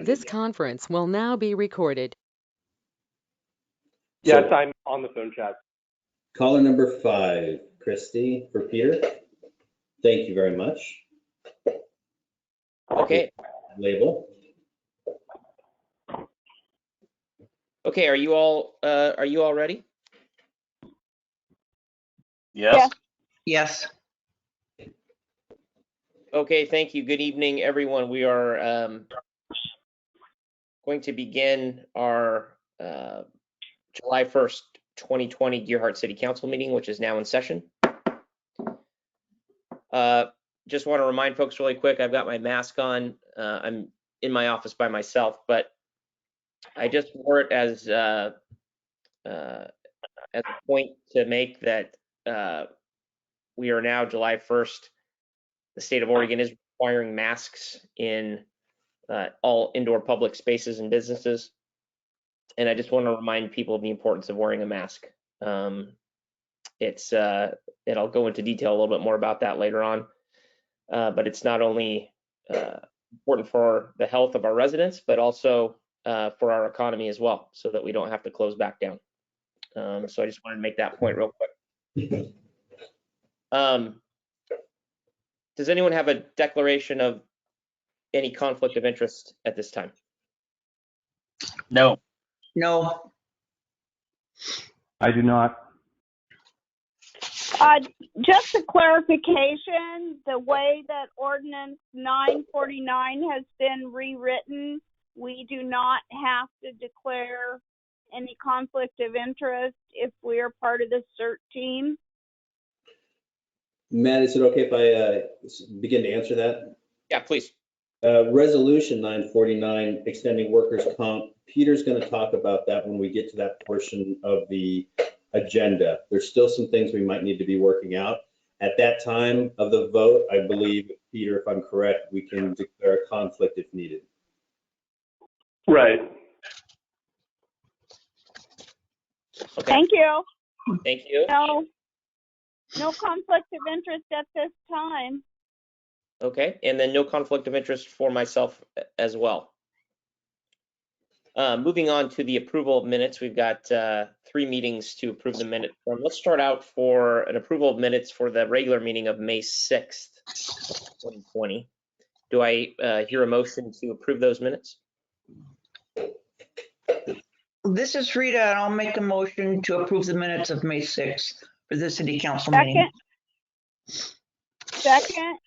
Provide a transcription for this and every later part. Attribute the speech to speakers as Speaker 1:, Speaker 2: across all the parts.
Speaker 1: This conference will now be recorded.
Speaker 2: Yes, I'm on the phone chat.
Speaker 3: Caller number 5, Christy for Peter. Thank you very much.
Speaker 4: Okay.
Speaker 3: Label.
Speaker 4: Okay, are you all ready?
Speaker 5: Yes.
Speaker 6: Yes.
Speaker 4: Okay, thank you. Good evening, everyone. We are going to begin our July 1st, 2020 Gearhart City Council meeting, which is now in session. Just want to remind folks really quick, I've got my mask on. I'm in my office by myself, but I just wore it as a point to make that we are now July 1st. The state of Oregon is requiring masks in all indoor public spaces and businesses. And I just want to remind people of the importance of wearing a mask. And I'll go into detail a little bit more about that later on. But it's not only important for the health of our residents, but also for our economy as well, so that we don't have to close back down. So I just wanted to make that point real quick. Does anyone have a declaration of any conflict of interest at this time?
Speaker 5: No.
Speaker 6: No.
Speaker 2: I do not.
Speaker 7: Just a clarification, the way that ordinance 949 has been rewritten, we do not have to declare any conflict of interest if we are part of the CERT team.
Speaker 3: Matt, is it okay if I begin to answer that?
Speaker 4: Yeah, please.
Speaker 3: Resolution 949, extending workers' comp. Peter's going to talk about that when we get to that portion of the agenda. There's still some things we might need to be working out. At that time of the vote, I believe, Peter, if I'm correct, we can declare a conflict if needed.
Speaker 2: Right.
Speaker 4: Okay.
Speaker 7: Thank you.
Speaker 4: Thank you.
Speaker 7: No conflict of interest at this time.
Speaker 4: Okay, and then no conflict of interest for myself as well. Moving on to the approval of minutes, we've got 3 meetings to approve the minutes from. Let's start out for an approval of minutes for the regular meeting of May 6th, 2020. Do I hear a motion to approve those minutes?
Speaker 6: This is Rita, and I'll make a motion to approve the minutes of May 6th for the city council meeting.
Speaker 7: Second.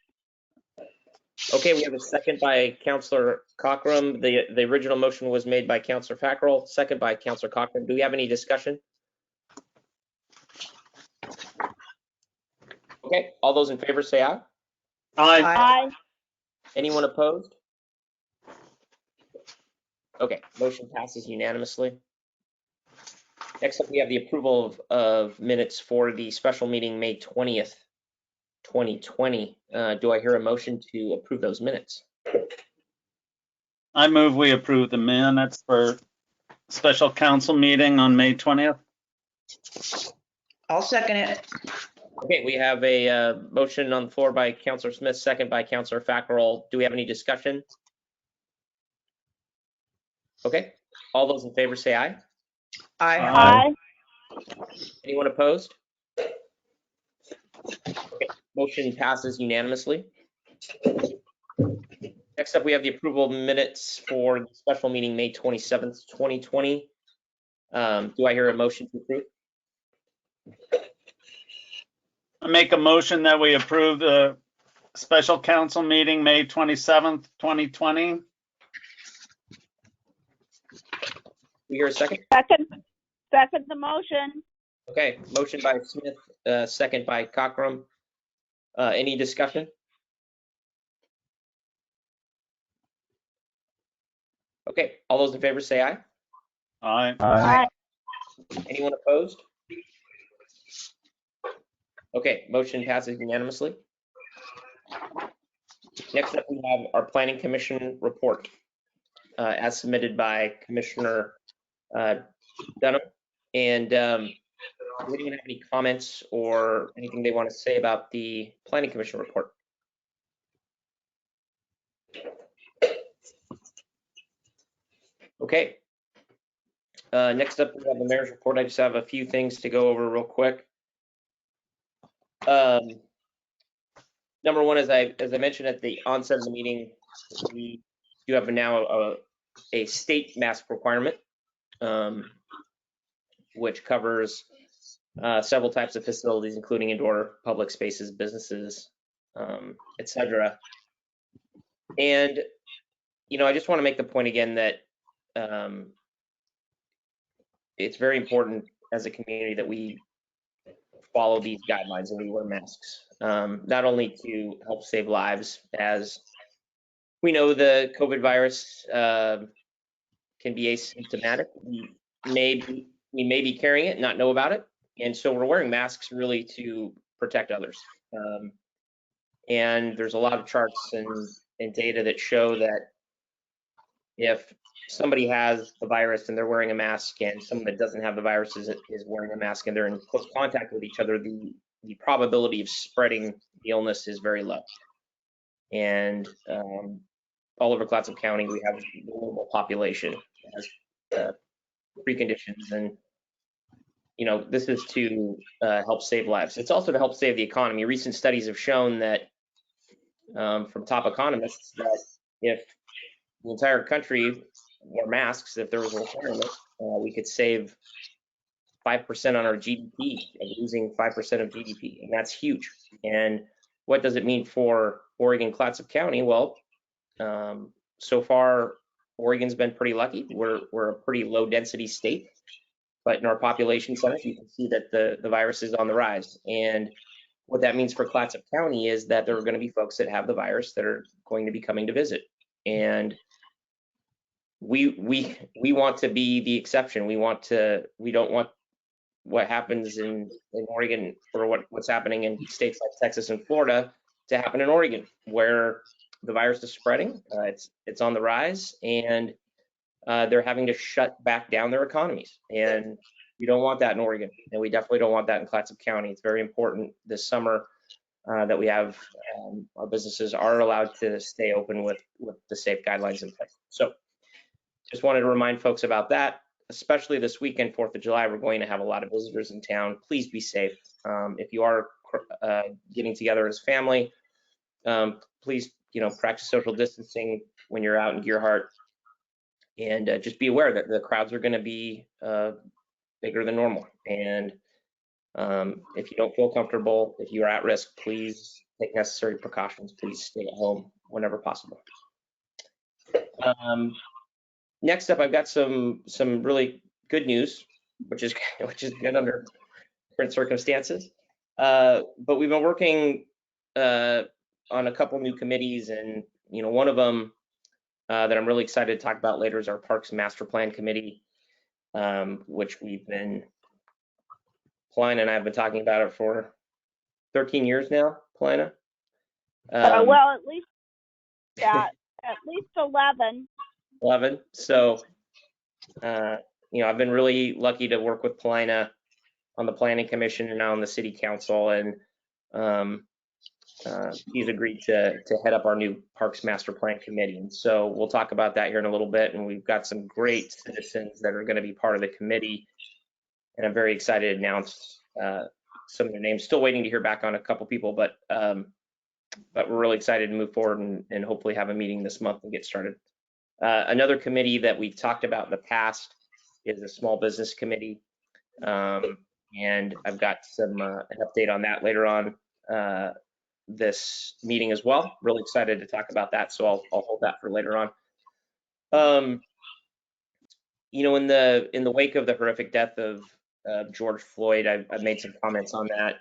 Speaker 4: Okay, we have a second by Councillor Cockrum. The original motion was made by Councillor Fackrell, second by Councillor Cockrum. Do we have any discussion? Okay, all those in favor say aye.
Speaker 5: Aye.
Speaker 7: Aye.
Speaker 4: Anyone opposed? Okay, motion passes unanimously. Next up, we have the approval of minutes for the special meeting May 20th, 2020. Do I hear a motion to approve those minutes?
Speaker 5: I move we approve the minutes for special council meeting on May 20th.
Speaker 6: I'll second it.
Speaker 4: Okay, we have a motion on the floor by Councillor Smith, second by Councillor Fackrell. Do we have any discussion? Okay, all those in favor say aye.
Speaker 6: Aye.
Speaker 7: Aye.
Speaker 4: Anyone opposed? Okay, motion passes unanimously. Next up, we have the approval of minutes for the special meeting May 27th, 2020. Do I hear a motion to approve?
Speaker 5: I make a motion that we approve the special council meeting May 27th, 2020.
Speaker 4: We hear a second?
Speaker 7: Second the motion.
Speaker 4: Okay, motion by Smith, second by Cockrum. Any discussion? Okay, all those in favor say aye.
Speaker 5: Aye.
Speaker 7: Aye.
Speaker 4: Anyone opposed? Okay, motion passes unanimously. Next up, we have our Planning Commission report as submitted by Commissioner Dunham. And does anyone have any comments or anything they want to say about the Planning Commission report? Okay. Next up, we have the mayor's report. I just have a few things to go over real quick. Number one, as I mentioned at the onset of the meeting, we do have now a state mask requirement, which covers several types of facilities, including indoor public spaces, businesses, etc. And I just want to make the point again that it's very important as a community that we follow these guidelines and we wear masks, not only to help save lives, as we know the COVID virus can be asymptomatic. We may be carrying it, not know about it, and so we're wearing masks really to protect others. And there's a lot of charts and data that show that if somebody has the virus and they're wearing a mask, and someone that doesn't have the virus is wearing a mask, and they're in close contact with each other, the probability of spreading the illness is very low. And all over Clatsop County, we have a global population that has preconditions, and this is to help save lives. It's also to help save the economy. Recent studies have shown that from top economists that if the entire country wore masks, if there was a requirement, we could save 5% on our GDP, and losing 5% of GDP, and that's huge. And what does it mean for Oregon, Clatsop County? Well, so far, Oregon's been pretty lucky. We're a pretty low density state, but in our population centers, you can see that the virus is on the rise. And what that means for Clatsop County is that there are going to be folks that have the virus that are going to be coming to visit. And we want to be the exception. We don't want what happens in Oregon, or what's happening in states like Texas and Florida, to happen in Oregon, where the virus is spreading. It's on the rise, and they're having to shut back down their economies. And we don't want that in Oregon, and we definitely don't want that in Clatsop County. It's very important this summer that we have our businesses are allowed to stay open with the safe guidelines in place. So just wanted to remind folks about that, especially this weekend, 4th of July. We're going to have a lot of visitors in town. Please be safe. If you are getting together as family, please, practice social distancing when you're out in Gearhart, and just be aware that the crowds are going to be bigger than normal. And if you don't feel comfortable, if you are at risk, please take necessary precautions. Please stay at home whenever possible. Next up, I've got some really good news, which is good under current circumstances. But we've been working on a couple new committees, and one of them that I'm really excited to talk about later is our Parks Master Plan Committee, which Paulina and I have been talking about it for 13 years now, Paulina.
Speaker 7: Well, at least that, at least 11.
Speaker 4: 11. So, I've been really lucky to work with Paulina on the Planning Commission and now on the City Council, and he's agreed to head up our new Parks Master Plan Committee. And so we'll talk about that here in a little bit. And we've got some great citizens that are going to be part of the committee, and I'm very excited to announce some of their names. Still waiting to hear back on a couple people, but we're really excited to move forward and hopefully have a meeting this month and get started. Another committee that we've talked about in the past is a small business committee, and I've got an update on that later on this meeting as well. Really excited to talk about that, so I'll hold that for later on. In the wake of the horrific death of George Floyd, I've made some comments on that,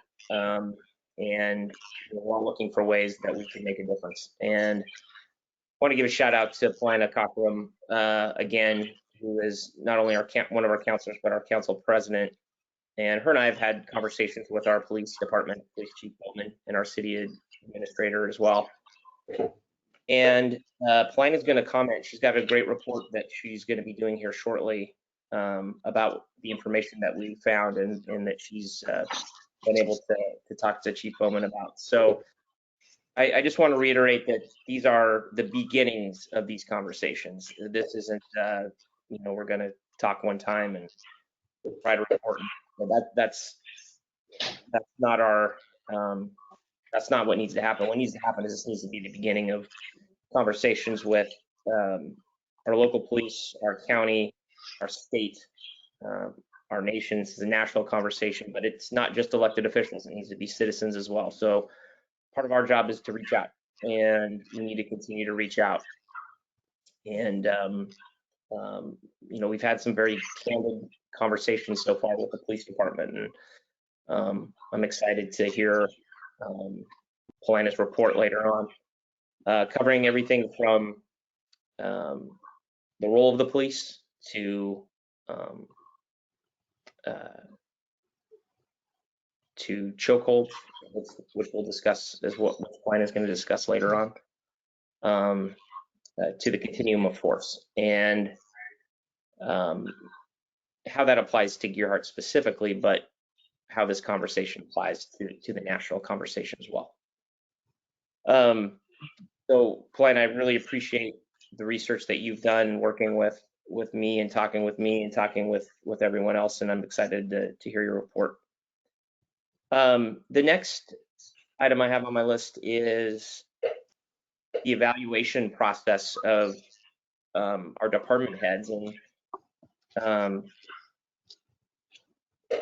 Speaker 4: and we're all looking for ways that we can make a difference. And I want to give a shout out to Paulina Cockrum again, who is not only one of our counselors, but our council president. And her and I have had conversations with our police department, Police Chief Boltman, and our city administrator as well. And Paulina's going to comment. She's got a great report that she's going to be doing here shortly about the information that we found and that she's been able to talk to Chief Bowman about. So I just want to reiterate that these are the beginnings of these conversations. This isn't we're going to talk one time and try to report. But that's not our, that's not what needs to happen. What needs to happen is this needs to be the beginning of conversations with our local police, our county, our state, our nation. This is a national conversation, but it's not just elected officials. It needs to be citizens as well. So part of our job is to reach out, and we need to continue to reach out. And we've had some very candid conversations so far with the police department, and I'm excited to hear Polina's report later on, covering everything from the role of the police to chokeholds, which we'll discuss, as what Polina is going to discuss later on, to the continuum of force, and how that applies to Gearhart specifically, but how this conversation applies to the national conversation as well. So, Polina, I really appreciate the research that you've done working with me and talking with everyone else, and I'm excited to hear your report. The next item I have on my list is the evaluation process of our department heads and our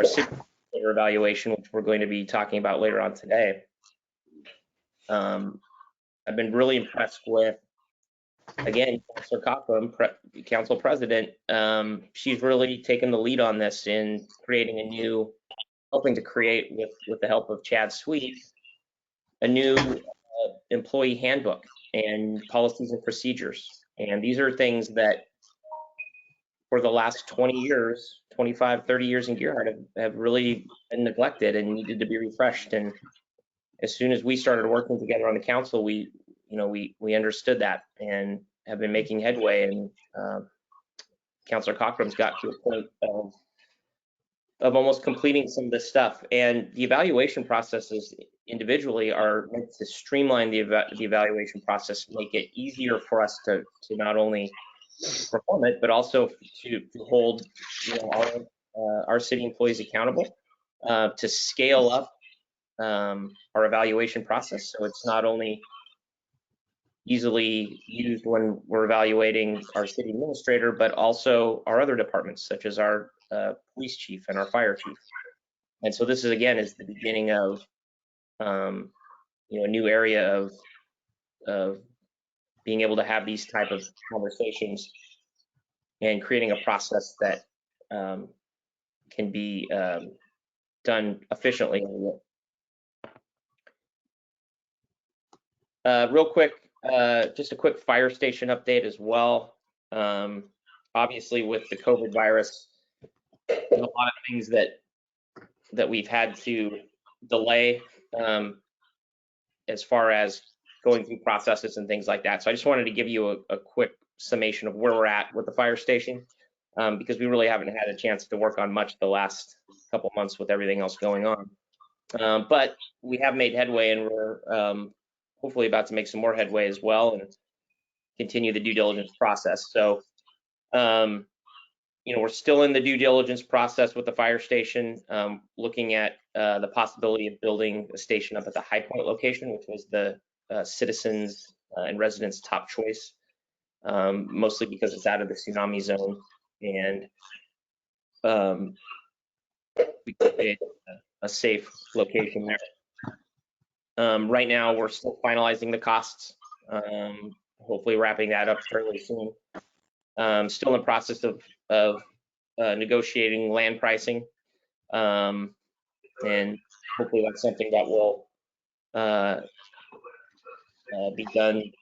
Speaker 4: city evaluation, which we're going to be talking about later on today. I've been really impressed with, again, Councilor Cochran, Council President. She's really taken the lead on this in helping to create, with the help of Chad Sweet, a new employee handbook and policies and procedures. And these are things that for the last 20 years, 25, 30 years in Gearhart have really been neglected and needed to be refreshed. And as soon as we started working together on the council, we understood that and have been making headway. And Councilor Cochran's got to a point of almost completing some of this stuff. And the evaluation processes individually are meant to streamline the evaluation process, make it easier for us to not only perform it, but also to hold our city employees accountable, to scale up our evaluation process, so it's not only easily used when we're evaluating our city administrator, but also our other departments, such as our police chief and our fire chief. And so this is the beginning of a new area of being able to have these type of conversations and creating a process that can be done efficiently. Real quick, just a quick fire station update as well. Obviously, with the COVID virus, there's a lot of things that we've had to delay as far as going through processes and things like that. So I just wanted to give you a quick summation of where we're at with the fire station, because we really haven't had a chance to work on much the last couple months with everything else going on. But we have made headway, and we're hopefully about to make some more headway as well and continue the due diligence process. So, we're still in the due diligence process with the fire station, looking at the possibility of building a station up at the High Point location, which was the citizens and residents' top choice, mostly because it's out of the tsunami zone, and we create a safe location there. Right now, we're still finalizing the costs, hopefully wrapping that up fairly soon. Still in the process of negotiating land pricing, and hopefully that's something that will be done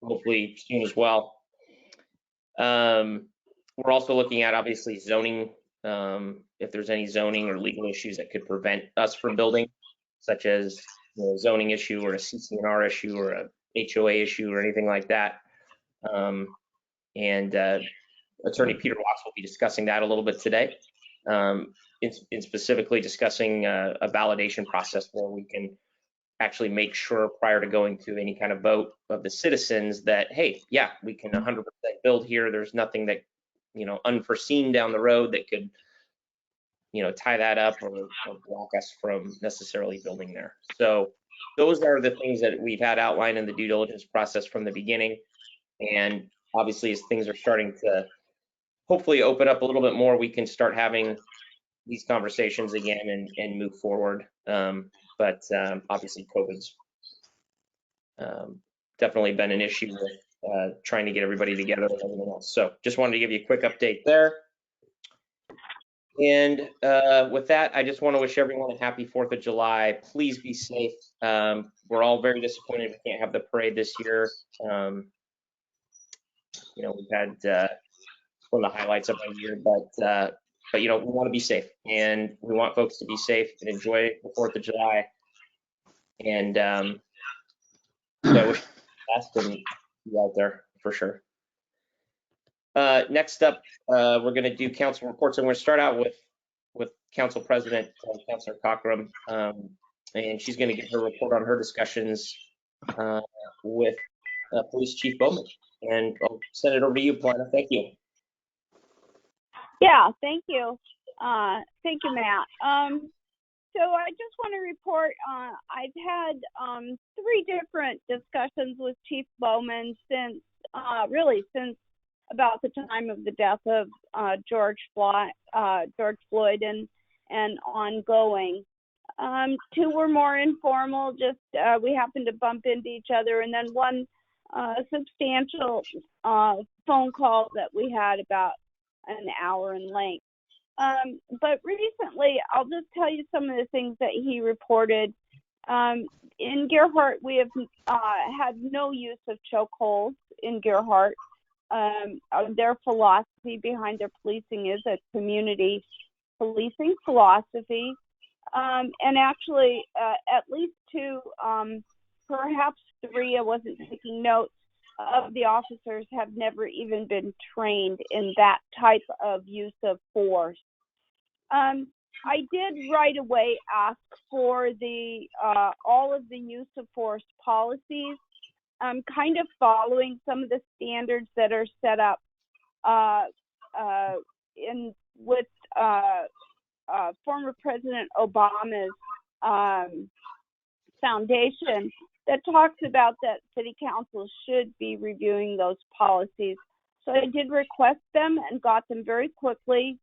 Speaker 4: hopefully soon as well. We're also looking at, obviously, zoning, if there's any zoning or legal issues that could prevent us from building, such as zoning issue or a CC&R issue or a HOA issue or anything like that. And Attorney Peter Watts will be discussing that a little bit today, in specifically discussing a validation process where we can actually make sure prior to going to any kind of vote of the citizens that, hey, yeah, we can 100% build here. There's nothing that unforeseen down the road that could, tie that up or block us from necessarily building there. So those are the things that we've had outlined in the due diligence process from the beginning. And obviously, as things are starting to hopefully open up a little bit more, we can start having these conversations again and move forward. But obviously, COVID's definitely been an issue with trying to get everybody together and everything else. So just wanted to give you a quick update there. And with that, I just want to wish everyone a happy 4th of July. Please be safe. We're all very disappointed we can't have the parade this year. We've had one of the highlights of our year, but we want to be safe, and we want folks to be safe and enjoy the 4th of July. And so I wish the best and be out there for sure. Next up, we're going to do council reports. I'm going to start out with Council President, Councilor Cockrum, and she's going to give her report on her discussions with Police Chief Bowman. And I'll send it over to you, Plana. Thank you.
Speaker 7: Yeah, thank you. Thank you, Matt. So I just want to report, I've had 3 different discussions with Chief Bowman since about the time of the death of George Floyd and ongoing. 2 were more informal, just we happened to bump into each other, and then one substantial phone call that we had about an hour in length. But recently, I'll just tell you some of the things that he reported. In Gerhardt, we have had no use of chokeholds in Gerhardt. Their philosophy behind their policing is a community policing philosophy. And actually, at least 2, perhaps 3, I wasn't taking notes, of the officers have never even been trained in that type of use of force. I did right away ask for the all of the use of force policies, kind of following some of the standards that are set up with former President Obama's foundation that talks about that city council should be reviewing those policies. So I did request them and got them very quickly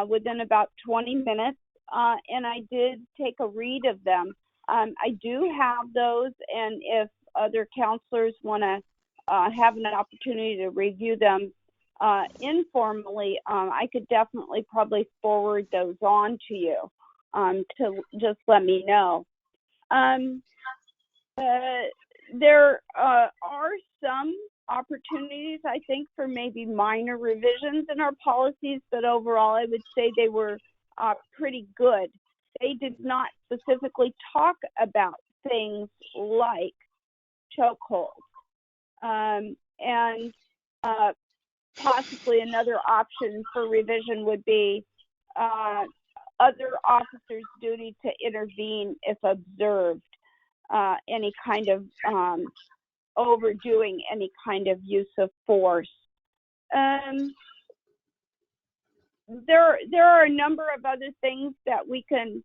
Speaker 7: within about 20 minutes. And I did take a read of them. I do have those, and if other counselors want to have an opportunity to review them informally, I could definitely probably forward those on to you to just let me know. There are some opportunities, I think, for maybe minor revisions in our policies, but overall, I would say they were pretty good. They did not specifically talk about things like chokeholds. And possibly another option for revision would be other officers' duty to intervene if observed any kind of overdoing any kind of use of force. There are a number of other things that we can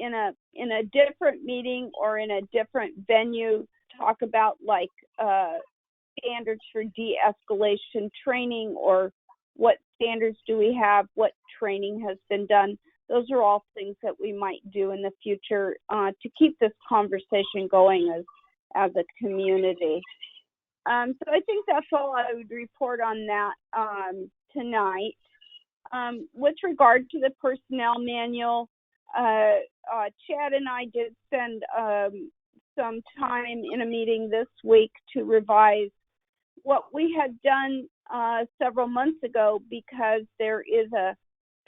Speaker 7: in a different meeting or in a different venue talk about, like standards for de-escalation training, or what standards do we have, what training has been done. Those are all things that we might do in the future to keep this conversation going as a community. So I think that's all I would report on that tonight. With regard to the personnel manual, Chad and I did spend some time in a meeting this week to revise what we had done several months ago, because there is a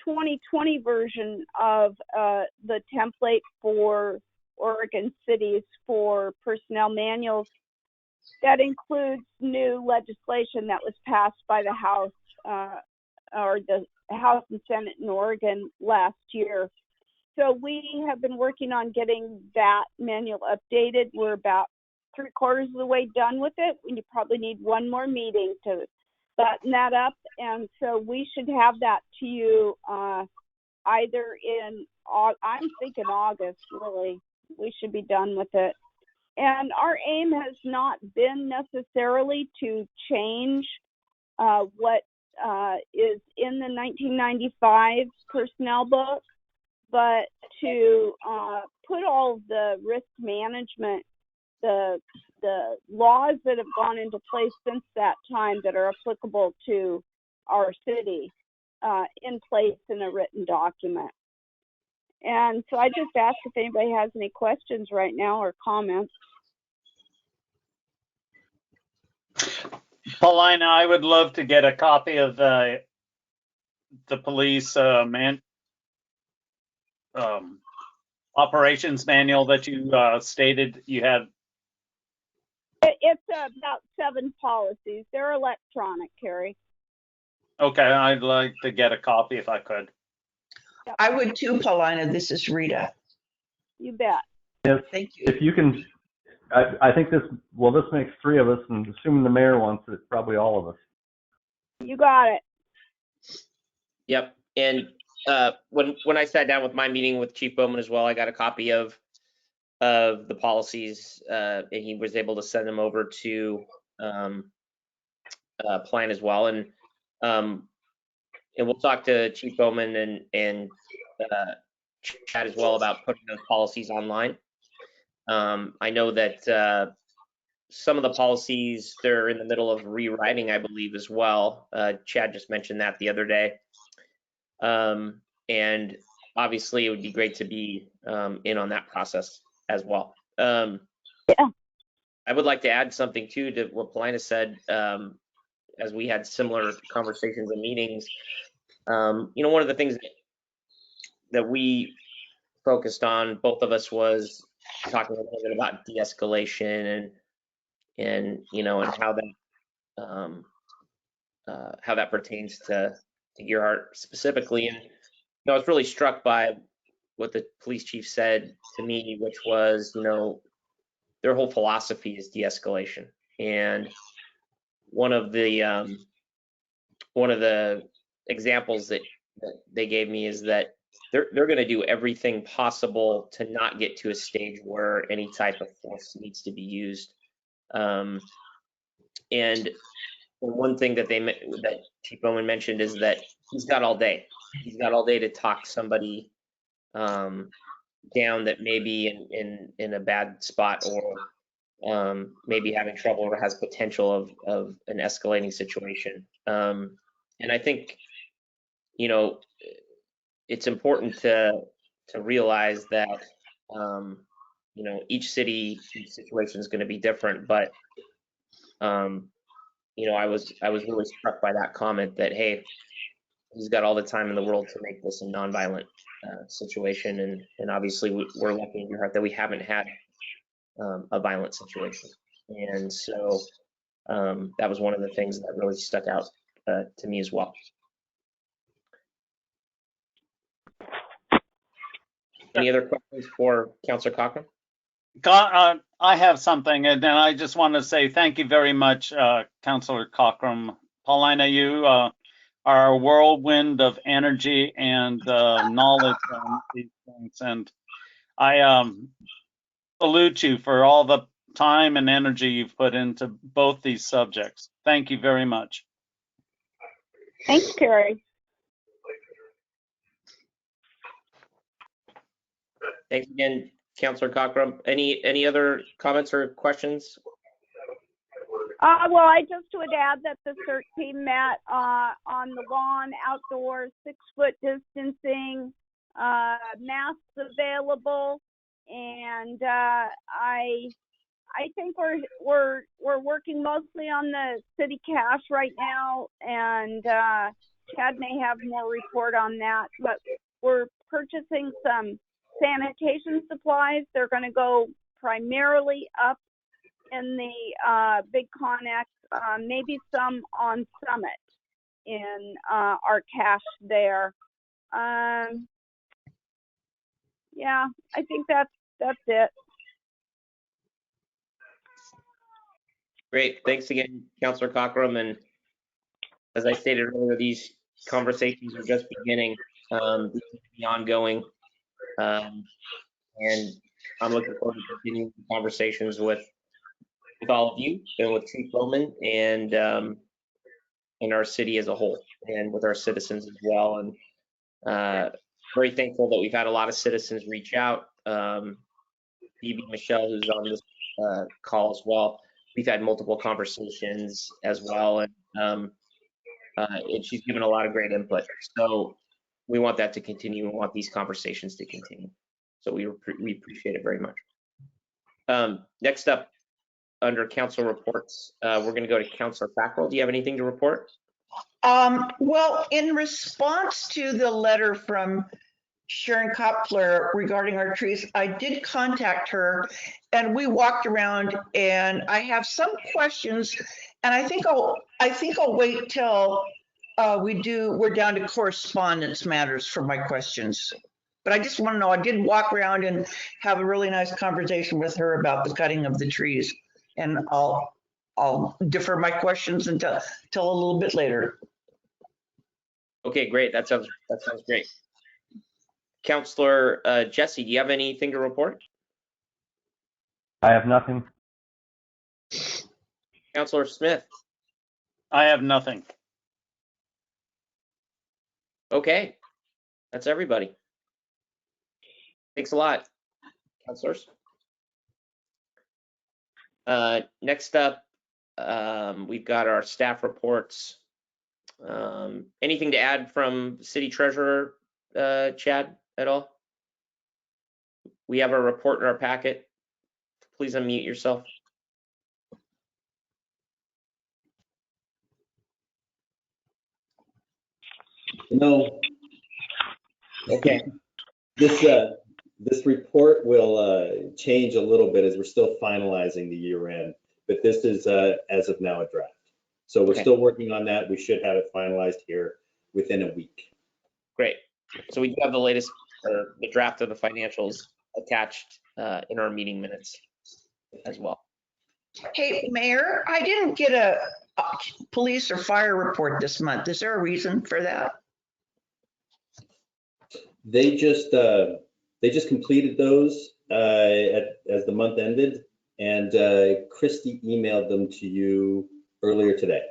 Speaker 7: 2020 version of the template for Oregon cities for personnel manuals that includes new legislation that was passed by the House or the House and Senate in Oregon last year. So we have been working on getting that manual updated. We're about 3/4 of the way done with it. We probably need one more meeting to button that up, and so we should have that to you either in, I'm thinking August, really. We should be done with it. And our aim has not been necessarily to change what is in the 1995 personnel book, but to put all of the risk management, the laws that have gone into place since that time that are applicable to our city in place in a written document. And so I just asked if anybody has any questions right now or comments.
Speaker 5: Paulina, I would love to get a copy of the police operations manual that you stated you had.
Speaker 7: It's about 7 policies. They're electronic, Carrie.
Speaker 5: Okay, I'd like to get a copy if I could.
Speaker 6: I would too, Paulina. This is Rita.
Speaker 7: You bet.
Speaker 2: If,
Speaker 6: Thank you.
Speaker 2: if you can, I think this makes 3 of us, and assuming the mayor wants it, probably all of us.
Speaker 7: You got it.
Speaker 4: Yep. And when I sat down with my meeting with Chief Bowman as well, I got a copy of the policies, and he was able to send them over to Plan as well. And we'll talk to Chief Bowman and Chad as well about putting those policies online. I know that some of the policies they're in the middle of rewriting, I believe, as well. Chad just mentioned that the other day. And obviously it would be great to be in on that process as well.
Speaker 7: Yeah.
Speaker 4: I would like to add something too to what Paulina said, as we had similar conversations and meetings. One of the things that we focused on, both of us, was talking a little bit about de-escalation and how that pertains to Gearhart specifically. And I was really struck by what the police chief said to me, which was, their whole philosophy is de-escalation. And one of the examples that they gave me is that they're going to do everything possible to not get to a stage where any type of force needs to be used. And one thing that Chief Bowman mentioned is that he's got all day. He's got all day to talk somebody down that may be in a bad spot, or maybe having trouble, or has potential of an escalating situation. And I think, it's important to realize that, each city, each situation is going to be different. But, I was really struck by that comment that, hey, he's got all the time in the world to make this a nonviolent situation. And obviously we're lucky in your heart that we haven't had a violent situation. And so that was one of the things that really stuck out to me as well. Any other questions for Councilor Cochran?
Speaker 5: I have something, and then I just want to say thank you very much, Councilor Cochran. Paulina, you are a whirlwind of energy and knowledge on these things, and I salute you for all the time and energy you've put into both these subjects. Thank you very much.
Speaker 7: Thanks, Carrie.
Speaker 4: Thanks again, Councilor Cochran. Any other comments or questions?
Speaker 7: Well, I just would add that the CERT team met on the lawn, outdoors, 6-foot distancing, masks available, and I think we're working mostly on the city cash right now, and Chad may have more report on that, but we're purchasing some sanitation supplies. They're going to go primarily up in the Big Connex, maybe some on Summit in our cache there. Yeah, I think that's it.
Speaker 4: Great. Thanks again, Councilor Cochran. And as I stated earlier, these conversations are just beginning. These will be ongoing. And I'm looking forward to continuing conversations with all of you and with Chief Bowman and our city as a whole and with our citizens as well. And very thankful that we've had a lot of citizens reach out. Phoebe Michelle, who's on this call as well. We've had multiple conversations as well, and she's given a lot of great input. So we want that to continue. We want these conversations to continue. So we appreciate it very much. Next up, under council reports, we're going to go to Councilor Fackrell. Do you have anything to report?
Speaker 6: Well, in response to the letter from Sharon Kopfler regarding our trees, I did contact her and we walked around, and I have some questions, and I think I'll wait till we're down to correspondence matters for my questions. But I just want to know, I did walk around and have a really nice conversation with her about the cutting of the trees, and I'll defer my questions until a little bit later.
Speaker 4: Okay, great. That sounds great. Councilor Jesse, do you have anything to report?
Speaker 2: I have nothing.
Speaker 4: Councilor Smith.
Speaker 5: I have nothing.
Speaker 4: Okay, that's everybody. Thanks a lot, councilors. Next up, we've got our staff reports. Anything to add from City Treasurer Chad at all? We have a report in our packet. Please unmute yourself.
Speaker 3: No. Okay. This report will change a little bit as we're still finalizing the year end, but this is as of now a draft. So we're still working on that. We should have it finalized here within a week.
Speaker 4: Great. So we do have the latest, or the draft of the financials attached in our meeting minutes as well.
Speaker 6: Hey, Mayor, I didn't get a police or fire report this month. Is there a reason for that?
Speaker 3: They just completed those as the month ended, and Christy emailed them to you earlier today.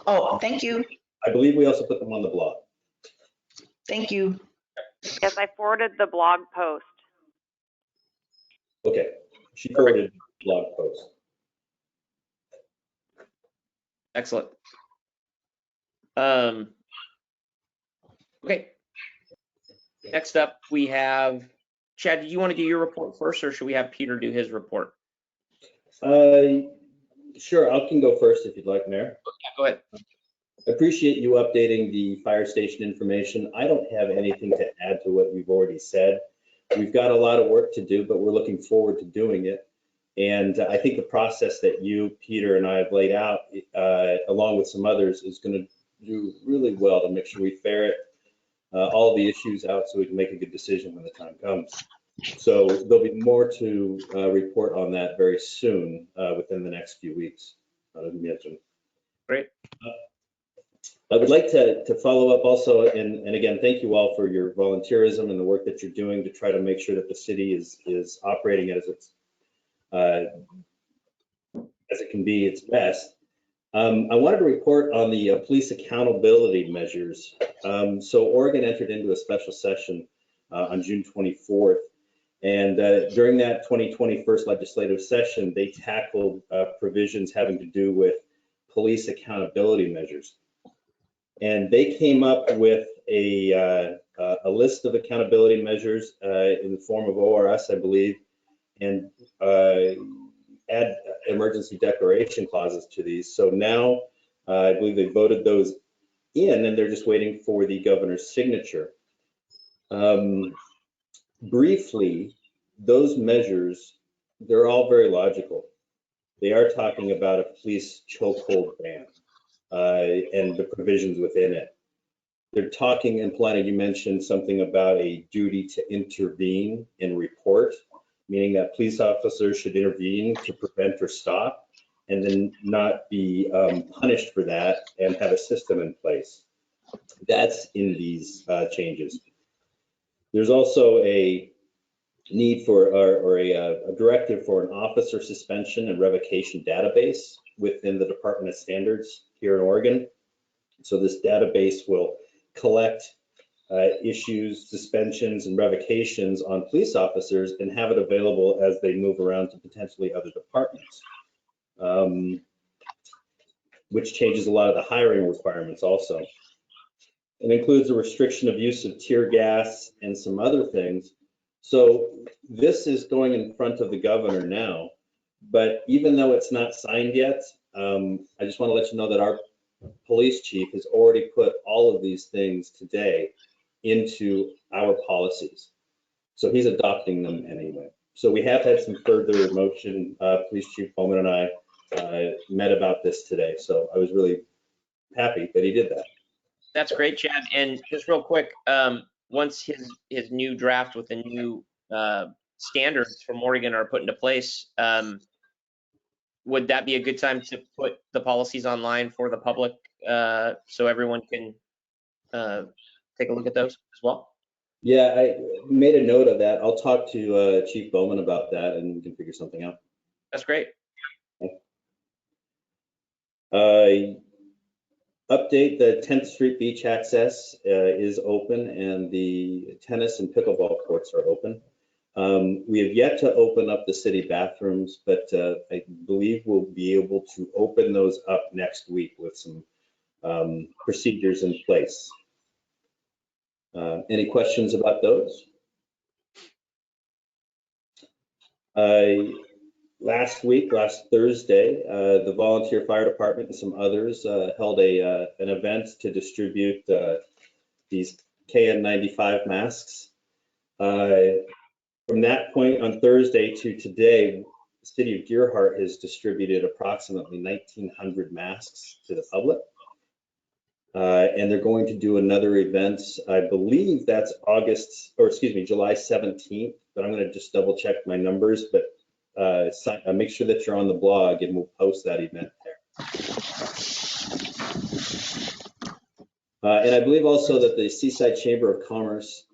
Speaker 6: Oh, thank you.
Speaker 3: I believe we also put them on the blog.
Speaker 6: Thank you.
Speaker 8: Yes, I forwarded the blog post.
Speaker 3: Okay, she forwarded the blog post.
Speaker 4: Excellent. Okay. Next up, we have Chad. Do you want to do your report first, or should we have Peter do his report?
Speaker 3: Sure, I can go first if you'd like, Mayor.
Speaker 4: Yeah, go ahead.
Speaker 3: Appreciate you updating the fire station information. I don't have anything to add to what we've already said. We've got a lot of work to do, but we're looking forward to doing it. And I think the process that you, Peter, and I have laid out, along with some others, is going to do really well to make sure we ferret all the issues out so we can make a good decision when the time comes. So there'll be more to report on that very soon within the next few weeks, as mentioned.
Speaker 4: Great.
Speaker 3: I would like to follow up also, and again, thank you all for your volunteerism and the work that you're doing to try to make sure that the city is operating as it can be its best. I wanted to report on the police accountability measures. So Oregon entered into a special session on June 24th. And during that 2020 first legislative session, they tackled provisions having to do with police accountability measures. And they came up with a list of accountability measures in the form of ORS, I believe, and add emergency declaration clauses to these. So now I believe they voted those in, and they're just waiting for the governor's signature. Briefly, those measures, they're all very logical. They are talking about a police chokehold ban and the provisions within it. They're talking, and Polina, you mentioned something about a duty to intervene and report, meaning that police officers should intervene to prevent or stop. and then not be punished for that and have a system in place. That's in these changes. There's also a need for, or a directive for an officer suspension and revocation database within the Department of Standards here in Oregon. So this database will collect issues, suspensions, and revocations on police officers and have it available as they move around to potentially other departments, which changes a lot of the hiring requirements also. It includes a restriction of use of tear gas and some other things. So this is going in front of the governor now, but even though it's not signed yet, I just want to let you know that our police chief has already put all of these things today into our policies. So he's adopting them anyway. So we have had some further motion. Police Chief Bowman and I met about this today. So I was really happy that he did that.
Speaker 4: That's great, Chad. And just real quick, once his new draft with the new standards from Oregon are put into place, would that be a good time to put the policies online for the public so everyone can take a look at those as well?
Speaker 3: Yeah, I made a note of that. I'll talk to Chief Bowman about that and we can figure something out.
Speaker 4: That's great.
Speaker 3: Update, the 10th Street beach access is open and the tennis and pickleball courts are open. We have yet to open up the city bathrooms, but I believe we'll be able to open those up next week with some procedures in place. Any questions about those? Last Thursday, the volunteer fire department and some others held an event to distribute these KN95 masks. From that point on Thursday to today, the city of Deerheart has distributed approximately 1,900 masks to the public. And they're going to do another event. I believe that's July 17th, but I'm going to just double check my numbers, but make sure that you're on the blog and we'll post that event there. And I believe also that the Seaside Chamber of Commerce,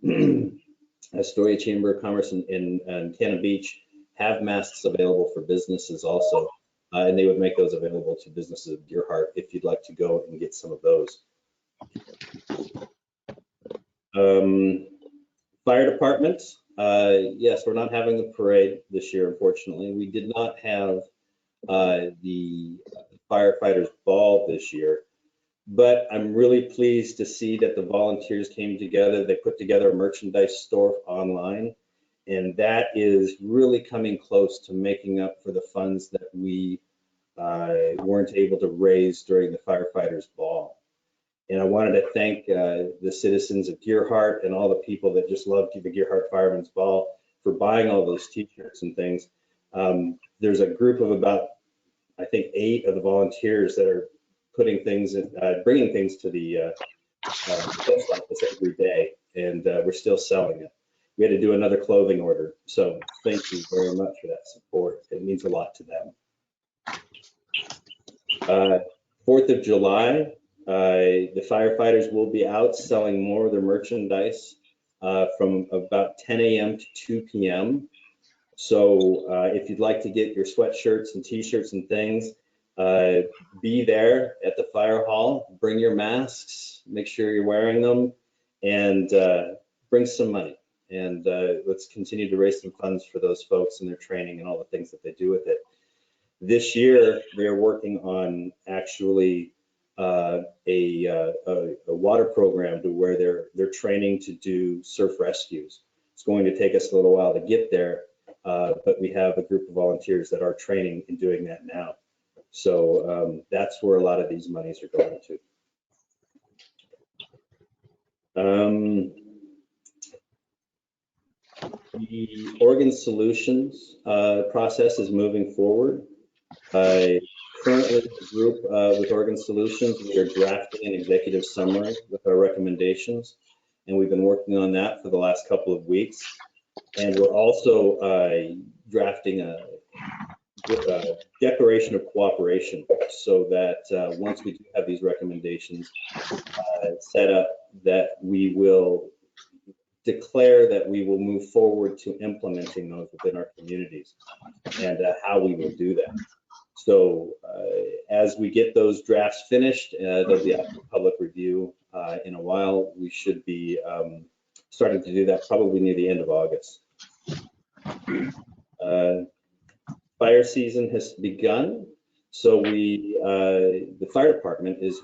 Speaker 3: Astoria Chamber of Commerce in Cannon Beach have masks available for businesses also. And they would make those available to businesses of Deerheart if you'd like to go and get some of those. Fire department, yes, we're not having the parade this year, unfortunately. We did not have the firefighters ball this year, but I'm really pleased to see that the volunteers came together. They put together a merchandise store online, and that is really coming close to making up for the funds that we weren't able to raise during the firefighters ball. And I wanted to thank the citizens of Deerheart and all the people that just love the Deerheart Fireman's Ball for buying all those t-shirts and things. There's a group of about, I think, 8 of the volunteers that are putting things in, bringing things to the post office every day, and we're still selling it. We had to do another clothing order, so thank you very much for that support. It means a lot to them. 4th of July, the firefighters will be out selling more of their merchandise from about 10 a.m. to 2 p.m. So if you'd like to get your sweatshirts and t-shirts and things, be there at the fire hall, bring your masks, make sure you're wearing them, and bring some money. And let's continue to raise some funds for those folks and their training and all the things that they do with it. This year, they're working on actually a water program to where they're training to do surf rescues. It's going to take us a little while to get there, but we have a group of volunteers that are training and doing that now. So that's where a lot of these monies are going to. The Oregon Solutions process is moving forward. Currently, the group with Oregon Solutions, we are drafting an executive summary with our recommendations, and we've been working on that for the last couple of weeks. And we're also drafting declaration of cooperation, so that once we do have these recommendations set up, that we will declare that we will move forward to implementing those within our communities, and how we will do that. So as we get those drafts finished, there'll be a public review in a while. We should be starting to do that probably near the end of August. Fire season has begun, so the fire department is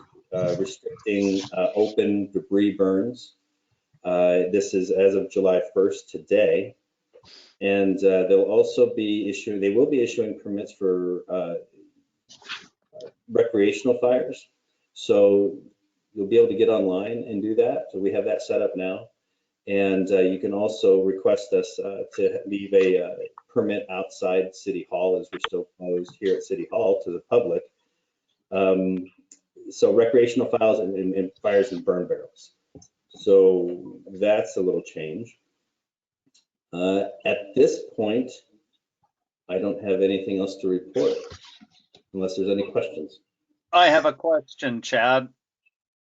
Speaker 3: restricting open debris burns. This is as of July 1st today, and they will be issuing permits for recreational fires. So you'll be able to get online and do that. So we have that set up now. And you can also request us to leave a permit outside City Hall, as we're still closed here at City Hall to the public. So recreational fires and fires and burn barrels. So that's a little change. At this point, I don't have anything else to report, unless there's any questions.
Speaker 5: I have a question, Chad.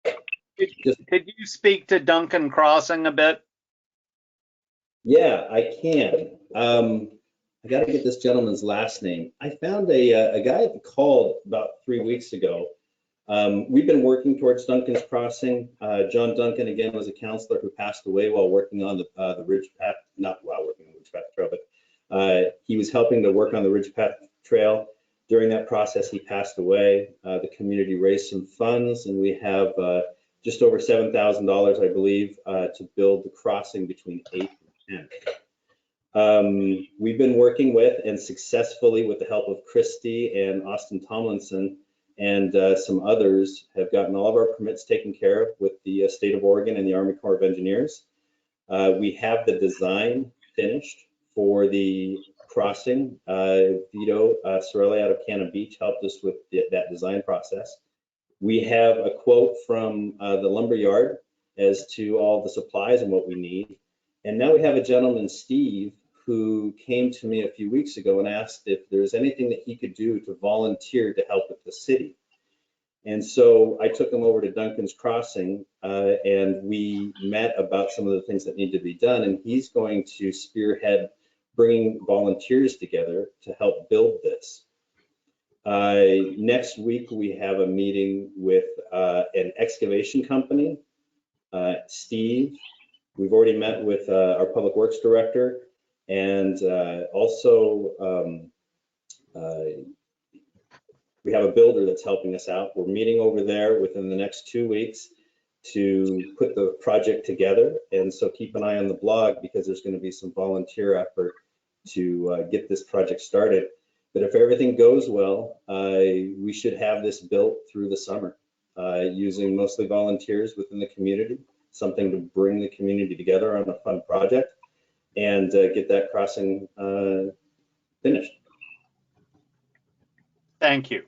Speaker 5: Could you speak to Duncan Crossing a bit?
Speaker 3: Yeah, I can. I got to get this gentleman's last name. I found a guy that called about 3 weeks ago. We've been working towards Duncan's Crossing. John Duncan, again, was a counselor who passed away while working on the Ridge Path, not while working on the Ridge Path Trail, but he was helping to work on the Ridge Path Trail. During that process, he passed away. The community raised some funds, and we have just over $7,000, I believe, to build the crossing between 8th and 10th. We've been working with, and successfully with the help of Christy and Austin Tomlinson and some others, have gotten all of our permits taken care of with the state of Oregon and the Army Corps of Engineers. We have the design finished for the crossing. Vito Sorelli out of Cannon Beach helped us with that design process. We have a quote from the lumber yard as to all the supplies and what we need. And now we have a gentleman, Steve, who came to me a few weeks ago and asked if there's anything that he could do to volunteer to help with the city. And so I took him over to Duncan's Crossing and we met about some of the things that need to be done. And he's going to spearhead bringing volunteers together to help build this. Next week, we have a meeting with an excavation company, Steve. We've already met with our Public Works Director, and also we have a builder that's helping us out. We're meeting over there within the next 2 weeks to put the project together. And so keep an eye on the blog, because there's going to be some volunteer effort to get this project started. But if everything goes well, we should have this built through the summer using mostly volunteers within the community, something to bring the community together on a fun project, and get that crossing finished.
Speaker 5: Thank you.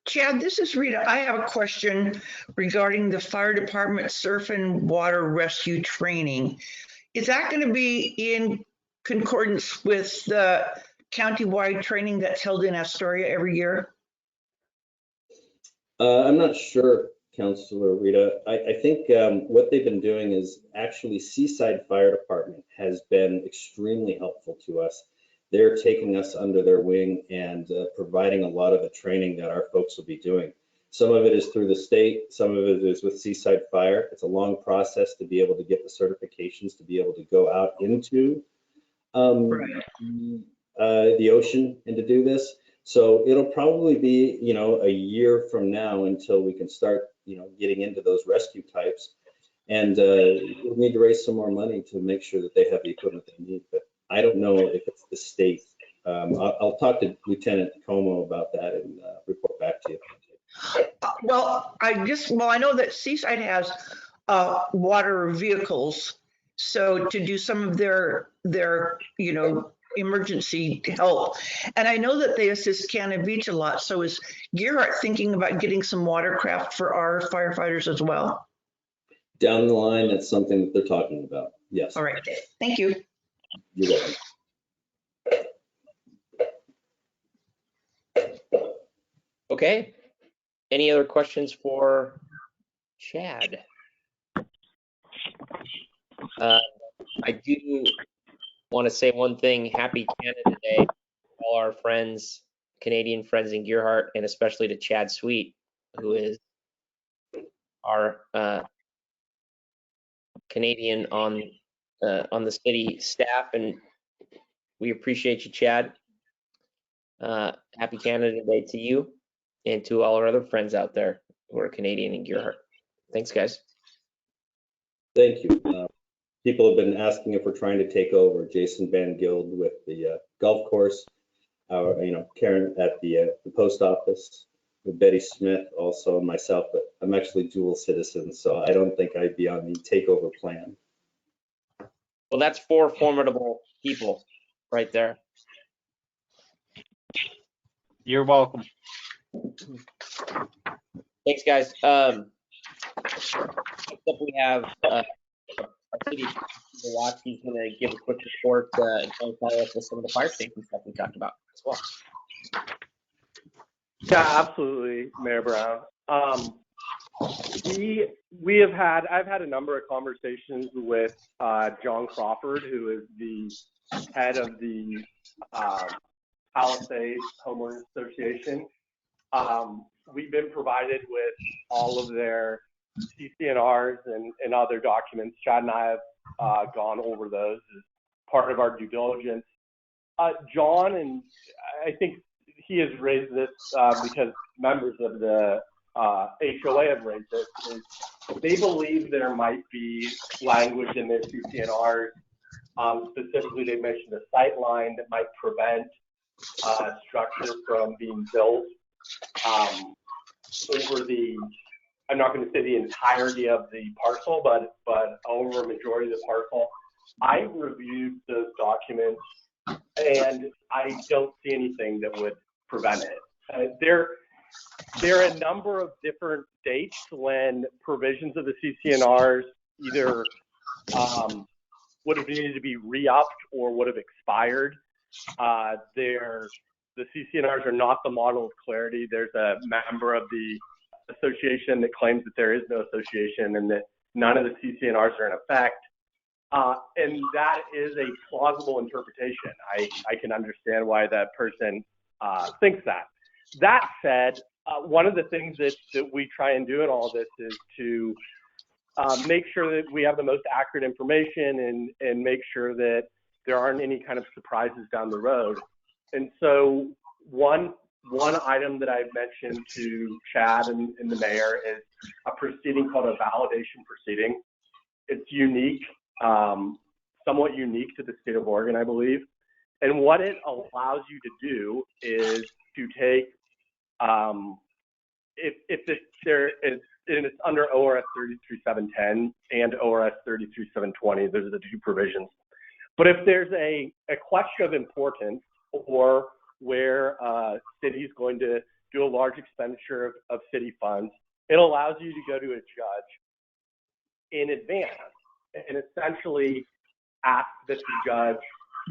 Speaker 6: Chad, this is Rita. I have a question regarding the fire department surf and water rescue training. Is that going to be in concordance with the countywide training that's held in Astoria every year?
Speaker 3: I'm not sure, Councilor Rita. I think what they've been doing is actually Seaside Fire Department has been extremely helpful to us. They're taking us under their wing and providing a lot of the training that our folks will be doing. Some of it is through the state, some of it is with Seaside Fire. It's a long process to be able to get the certifications to be able to go out into the ocean and to do this. So it'll probably be, you know, a year from now until we can start, you know, getting into those rescue types. And we'll need to raise some more money to make sure that they have the equipment they need. But I don't know if it's the state. I'll talk to Lieutenant Como about that and report back to you.
Speaker 6: Well, I know that Seaside has water vehicles, so to do some of their you know, emergency help. And I know that they assist Cannon Beach a lot. So is Gerhardt thinking about getting some watercraft for our firefighters as well?
Speaker 3: Down the line, that's something that they're talking about. Yes.
Speaker 6: All right. Thank you.
Speaker 3: You're welcome.
Speaker 4: Okay. Any other questions for Chad? I do want to say one thing. Happy Canada Day to all our friends, Canadian friends in Gearhart, and especially to Chad Sweet, who is our Canadian on the city staff, and we appreciate you, Chad. Happy Canada Day to you and to all our other friends out there who are Canadian in Gearhart. Thanks, guys.
Speaker 3: Thank you. People have been asking if we're trying to take over. Jason Van Gild with the golf course, Karen at the post office, with Betty Smith also, and myself, but I'm actually dual citizen, so I don't think I'd be on the takeover plan.
Speaker 4: Well, that's 4 formidable people right there.
Speaker 5: You're welcome.
Speaker 4: Thanks, guys. Next up, we have our city watch. He's going to give a quick report and follow up with some of the fire station stuff we talked about as well.
Speaker 9: Yeah, absolutely, Mayor Brown. I've had a number of conversations with John Crawford, who is the head of the Palisades Homeowners Association. We've been provided with all of their CCNRs and other documents. Chad and I have gone over those as part of our due diligence. John, and I think he has raised this because members of the HOA have raised this, is they believe there might be language in their CCNRs. Specifically, they mentioned a sight line that might prevent structures from being built over the, I'm not going to say the entirety of the parcel, but over a majority of the parcel. I reviewed those documents and I don't see anything that would prevent it. There are a number of different dates when provisions of the CCNRs either would have needed to be re-upped or would have expired. The CCNRs are not the model of clarity. There's a member of the association that claims that there is no association and that none of the CCNRs are in effect. And that is a plausible interpretation. I can understand why that person thinks that. That said, one of the things that we try and do in all of this is to make sure that we have the most accurate information and make sure that there aren't any kind of surprises down the road. And so one item that I've mentioned to Chad and the mayor is a proceeding called a validation proceeding. It's unique, somewhat unique to the state of Oregon, I believe. And what it allows you to do is to take, it's under ORS 33710 and ORS 33720, those are the 2 provisions. But if there's a question of importance or where a city is going to do a large expenditure of city funds, it allows you to go to a judge in advance and essentially ask that the judge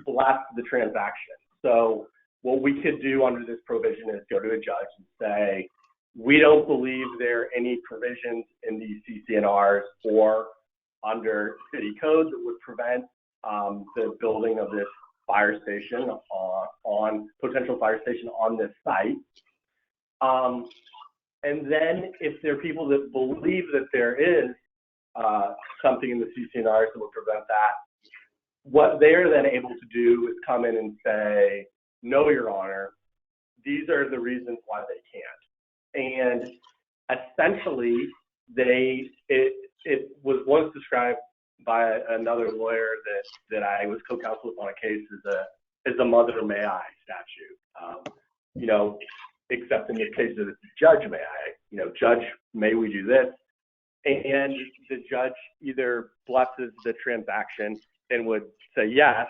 Speaker 9: bless the transaction. So what we could do under this provision is go to a judge and say, we don't believe there are any provisions in these CCNRs or under city code that would prevent the building of this fire station potential fire station on this site. And then if there are people that believe that there is something in the CCNRs that would prevent that, what they're then able to do is come in and say, no, Your Honor, these are the reasons why they can't. And essentially, it was once described by another lawyer that I was co-counsel with on a case as a mother may I statute. Except in this case, it's judge may I. Judge, may we do this? And the judge either blesses the transaction and would say, yes,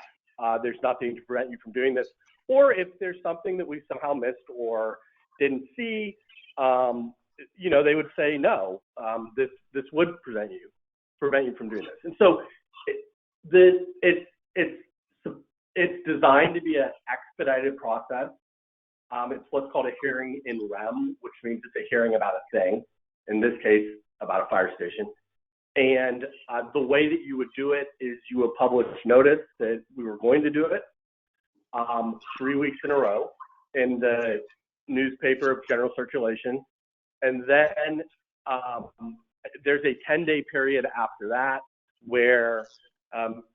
Speaker 9: there's nothing to prevent you from doing this. Or if there's something that we somehow missed or didn't see, they would say, no, this would prevent you from doing this. And so it's designed to be an expedited process. It's what's called a hearing in rem, which means it's a hearing about a thing, in this case, about a fire station. And the way that you would do it is you would publish notice that we were going to do it 3 weeks in a row in the newspaper of general circulation. And then there's a 10-day period after that where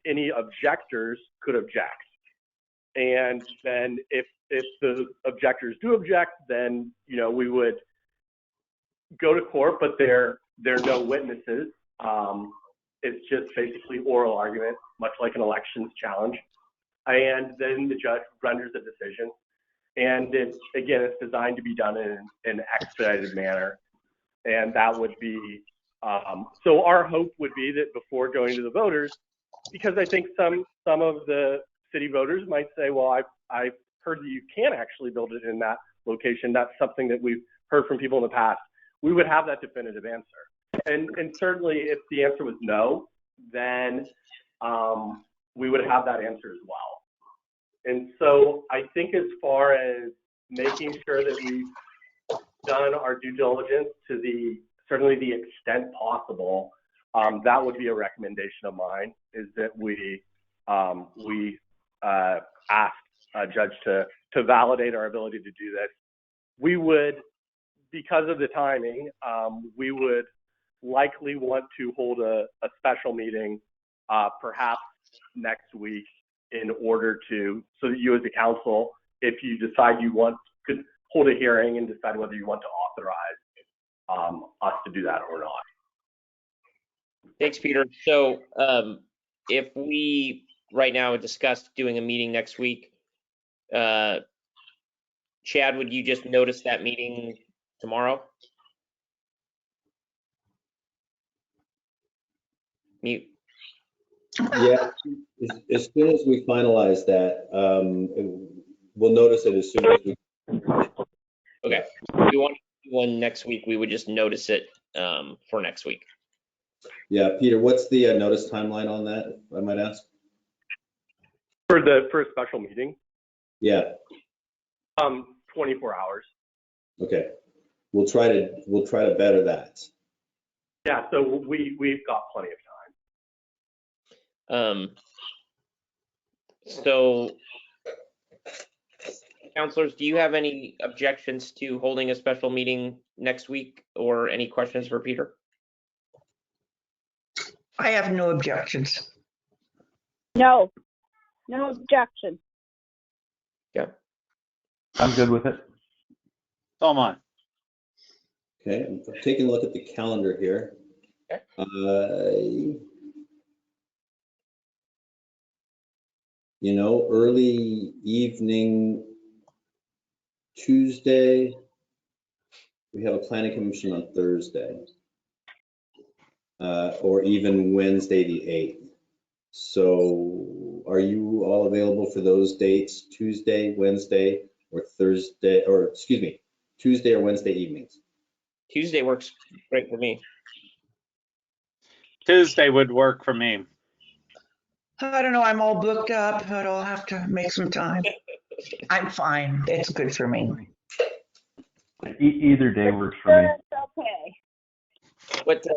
Speaker 9: any objectors could object. And then if the objectors do object, then, you know, we would go to court, but there are no witnesses. It's just basically oral argument, much like an elections challenge. And then the judge renders a decision. And it's designed to be done in an expedited manner. And that would be, so our hope would be that before going to the voters, because I think some of the city voters might say, well, I've heard that you can actually build it in that location. That's something that we've heard from people in the past. We would have that definitive answer. And certainly if the answer was no, then we would have that answer as well. And so I think as far as making sure that we've done our due diligence to certainly the extent possible, that would be a recommendation of mine, is that we ask a judge to validate our ability to do this. We would, because of the timing, we would likely want to hold a special meeting perhaps next week in order to, so that you as a council, if you decide could hold a hearing and decide whether you want to authorize us to do that or not.
Speaker 4: Thanks, Peter. So if we right now discussed doing a meeting next week, Chad, would you just notice that meeting tomorrow? Mute.
Speaker 3: Yeah, as soon as we finalize that, we'll notice it as soon as we.
Speaker 4: Okay. If we want to do one next week, we would just notice it for next week.
Speaker 3: Yeah, Peter, what's the notice timeline on that, I might ask?
Speaker 9: For a special meeting?
Speaker 3: Yeah.
Speaker 9: 24 hours.
Speaker 3: Okay. We'll try to better that.
Speaker 9: Yeah, so we've got plenty of time.
Speaker 4: So, councilors, do you have any objections to holding a special meeting next week, or any questions for Peter?
Speaker 6: I have no objections.
Speaker 7: No objection.
Speaker 4: Yeah.
Speaker 2: I'm good with it.
Speaker 5: So am I.
Speaker 3: Okay, I'm taking a look at the calendar here.
Speaker 4: Okay.
Speaker 3: You know, early evening Tuesday, we have a planning commission on Thursday, or even Wednesday the 8th. So are you all available for those dates, Tuesday, Wednesday, or Thursday, or excuse me, Tuesday or Wednesday evenings?
Speaker 4: Tuesday works great for me.
Speaker 5: Tuesday would work for me.
Speaker 6: I don't know, I'm all booked up, but I'll have to make some time. I'm fine. It's good for me.
Speaker 2: Either day works for me.
Speaker 7: Okay.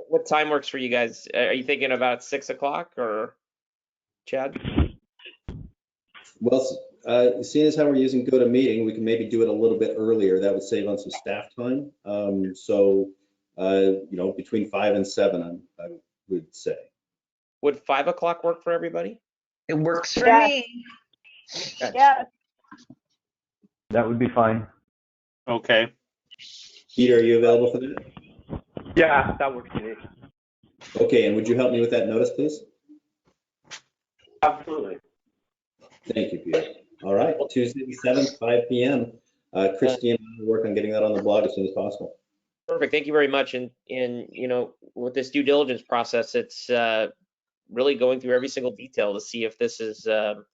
Speaker 4: What time works for you guys? Are you thinking about 6 o'clock, or Chad?
Speaker 3: Well, seeing as how we're using GoToMeeting, we can maybe do it a little bit earlier. That would save on some staff time. You know, between 5 and 7, I would say.
Speaker 4: Would 5 o'clock work for everybody?
Speaker 6: It works for
Speaker 7: Yeah.
Speaker 6: me.
Speaker 7: Yes.
Speaker 2: That would be fine.
Speaker 5: Okay.
Speaker 3: Peter, are you available for that?
Speaker 9: Yeah, that works for me.
Speaker 3: Okay, and would you help me with that notice, please?
Speaker 9: Absolutely.
Speaker 3: Thank you, Peter. All right, Tuesday the 7th, 5 p.m. Christy and I will work on getting that on the blog as soon as possible.
Speaker 4: Perfect. Thank you very much. And you know, with this due diligence process, it's really going through every single detail to see if this is going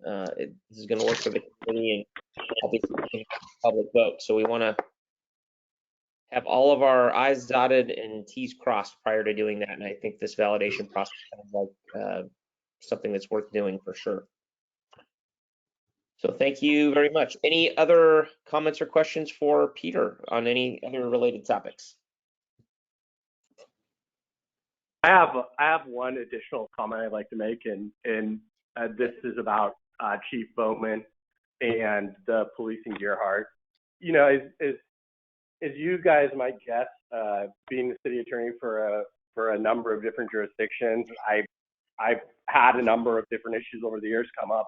Speaker 4: to work for the community and obviously public vote. So we want to have all of our I's dotted and T's crossed prior to doing that. And I think this validation process sounds like something that's worth doing for sure. So thank you very much. Any other comments or questions for Peter on any other related topics?
Speaker 9: I have one additional comment I'd like to make, and this is about Chief Bowman and the policing Gerhardt. You know, as you guys might guess, being the city attorney for a number of different jurisdictions, I've had a number of different issues over the years come up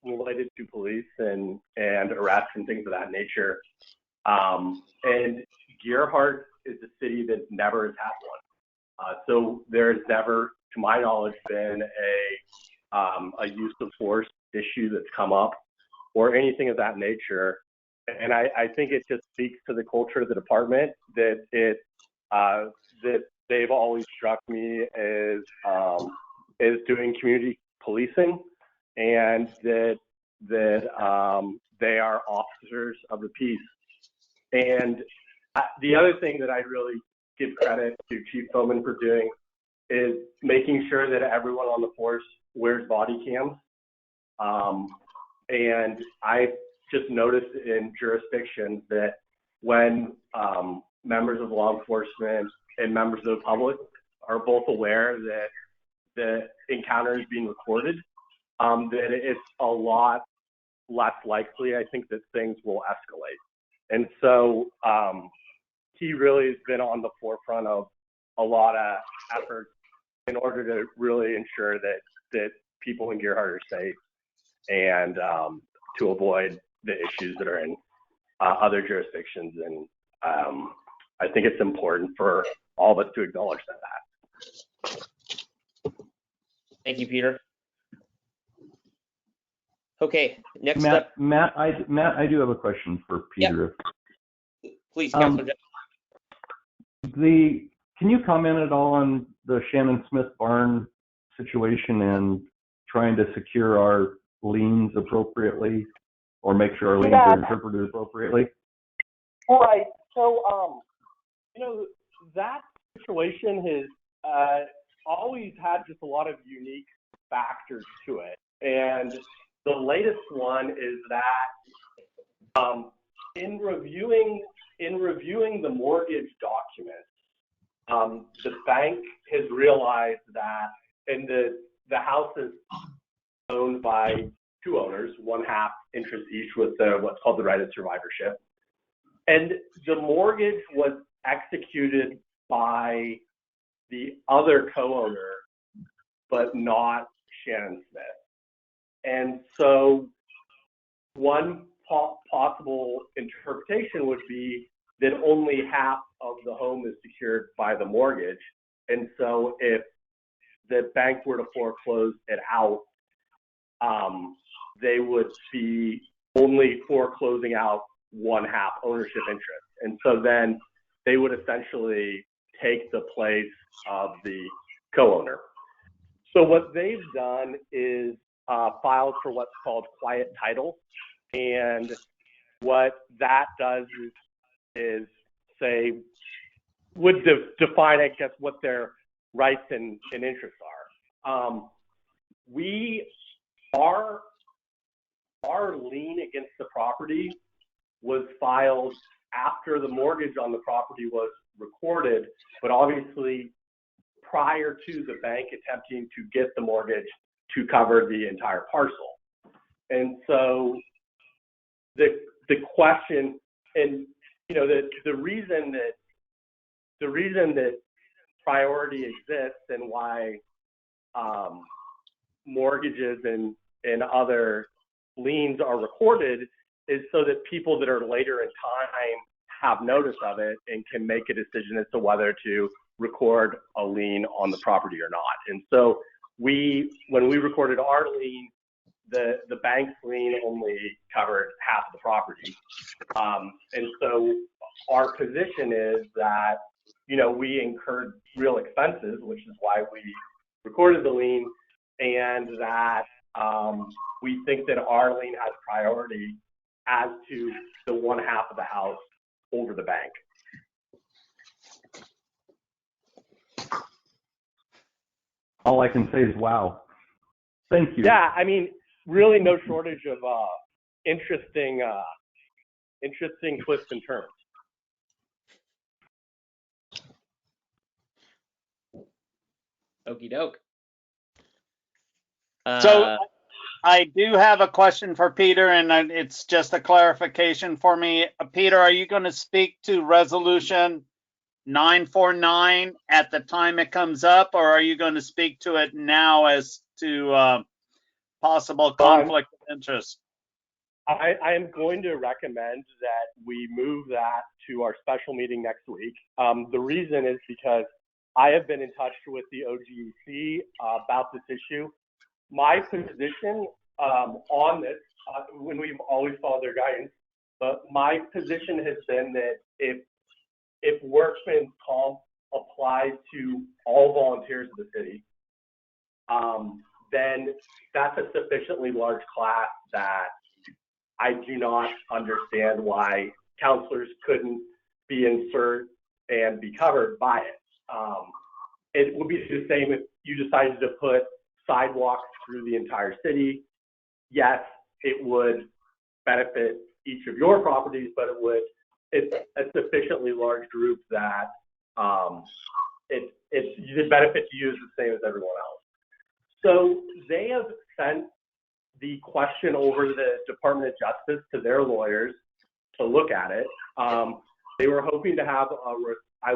Speaker 9: related to police and arrests and things of that nature. And Gerhardt is a city that never has had one. So there's never, to my knowledge, been a use of force issue that's come up or anything of that nature. And I think it just speaks to the culture of the department that that they've always struck me as doing community policing, and that they are officers of the peace. And the other thing that I really give credit to Chief Bowman for doing is making sure that everyone on the force wears body cams. And I just noticed in jurisdictions that when members of law enforcement and members of the public are both aware that the encounter is being recorded, that it's a lot less likely, I think, that things will escalate. And so he really has been on the forefront of a lot of efforts in order to really ensure that people in Gerhardt are safe and to avoid the issues that are in other jurisdictions. And I think it's important for all of us to acknowledge that.
Speaker 4: Thank you, Peter. Okay, next
Speaker 2: Matt,
Speaker 4: up.
Speaker 2: Matt, I do have a question for Peter.
Speaker 4: Yep. Please, Councilor.
Speaker 2: Can you comment at all on the Shannon Smith barn situation and trying to secure our liens appropriately, or make sure our liens are interpreted appropriately?
Speaker 9: Right. So, that situation has always had just a lot of unique factors to it. And the latest one is that in reviewing the mortgage documents, the bank has realized that, and the house is owned by two owners, 1/2 interest each with what's called the right of survivorship. And the mortgage was executed by the other co-owner, but not Shannon Smith. And so one possible interpretation would be that only half of the home is secured by the mortgage. And so if the bank were to foreclose it out, they would be only foreclosing out 1/2 ownership interest. And so then they would essentially take the place of the co-owner. So what they've done is filed for what's called quiet title. And what that does is say, would define, I guess, what their rights and interests are. Our lien against the property was filed after the mortgage on the property was recorded, but obviously prior to the bank attempting to get the mortgage to cover the entire parcel. And so the question, and the reason that priority exists and why mortgages and other liens are recorded is so that people that are later in time have notice of it and can make a decision as to whether to record a lien on the property or not. And so when we recorded our lien, the bank's lien only covered half of the property. And so our position is that, we incurred real expenses, which is why we recorded the lien, and that we think that our lien has priority as to the 1/2 of the house over the bank.
Speaker 2: All I can say is, wow. Thank you.
Speaker 9: Yeah, I mean, really no shortage of interesting twists and turns.
Speaker 4: Okie doke.
Speaker 5: So I do have a question for Peter, and it's just a clarification for me. Peter, are you going to speak to resolution 949 at the time it comes up, or are you going to speak to it now as to possible conflict of interest?
Speaker 9: I am going to recommend that we move that to our special meeting next week. The reason is because I have been in touch with the OGEC about this issue. My position on this, when we've always followed their guidance, but my position has been that if workman's comp applies to all volunteers of the city, then that's a sufficiently large class that I do not understand why counselors couldn't be inserted and be covered by it. It would be the same if you decided to put sidewalks through the entire city. Yes, it would benefit each of your properties, but it's a sufficiently large group that the benefit to you is the same as everyone else. So they have sent the question over to the Department of Justice to their lawyers to look at it. They were hoping to have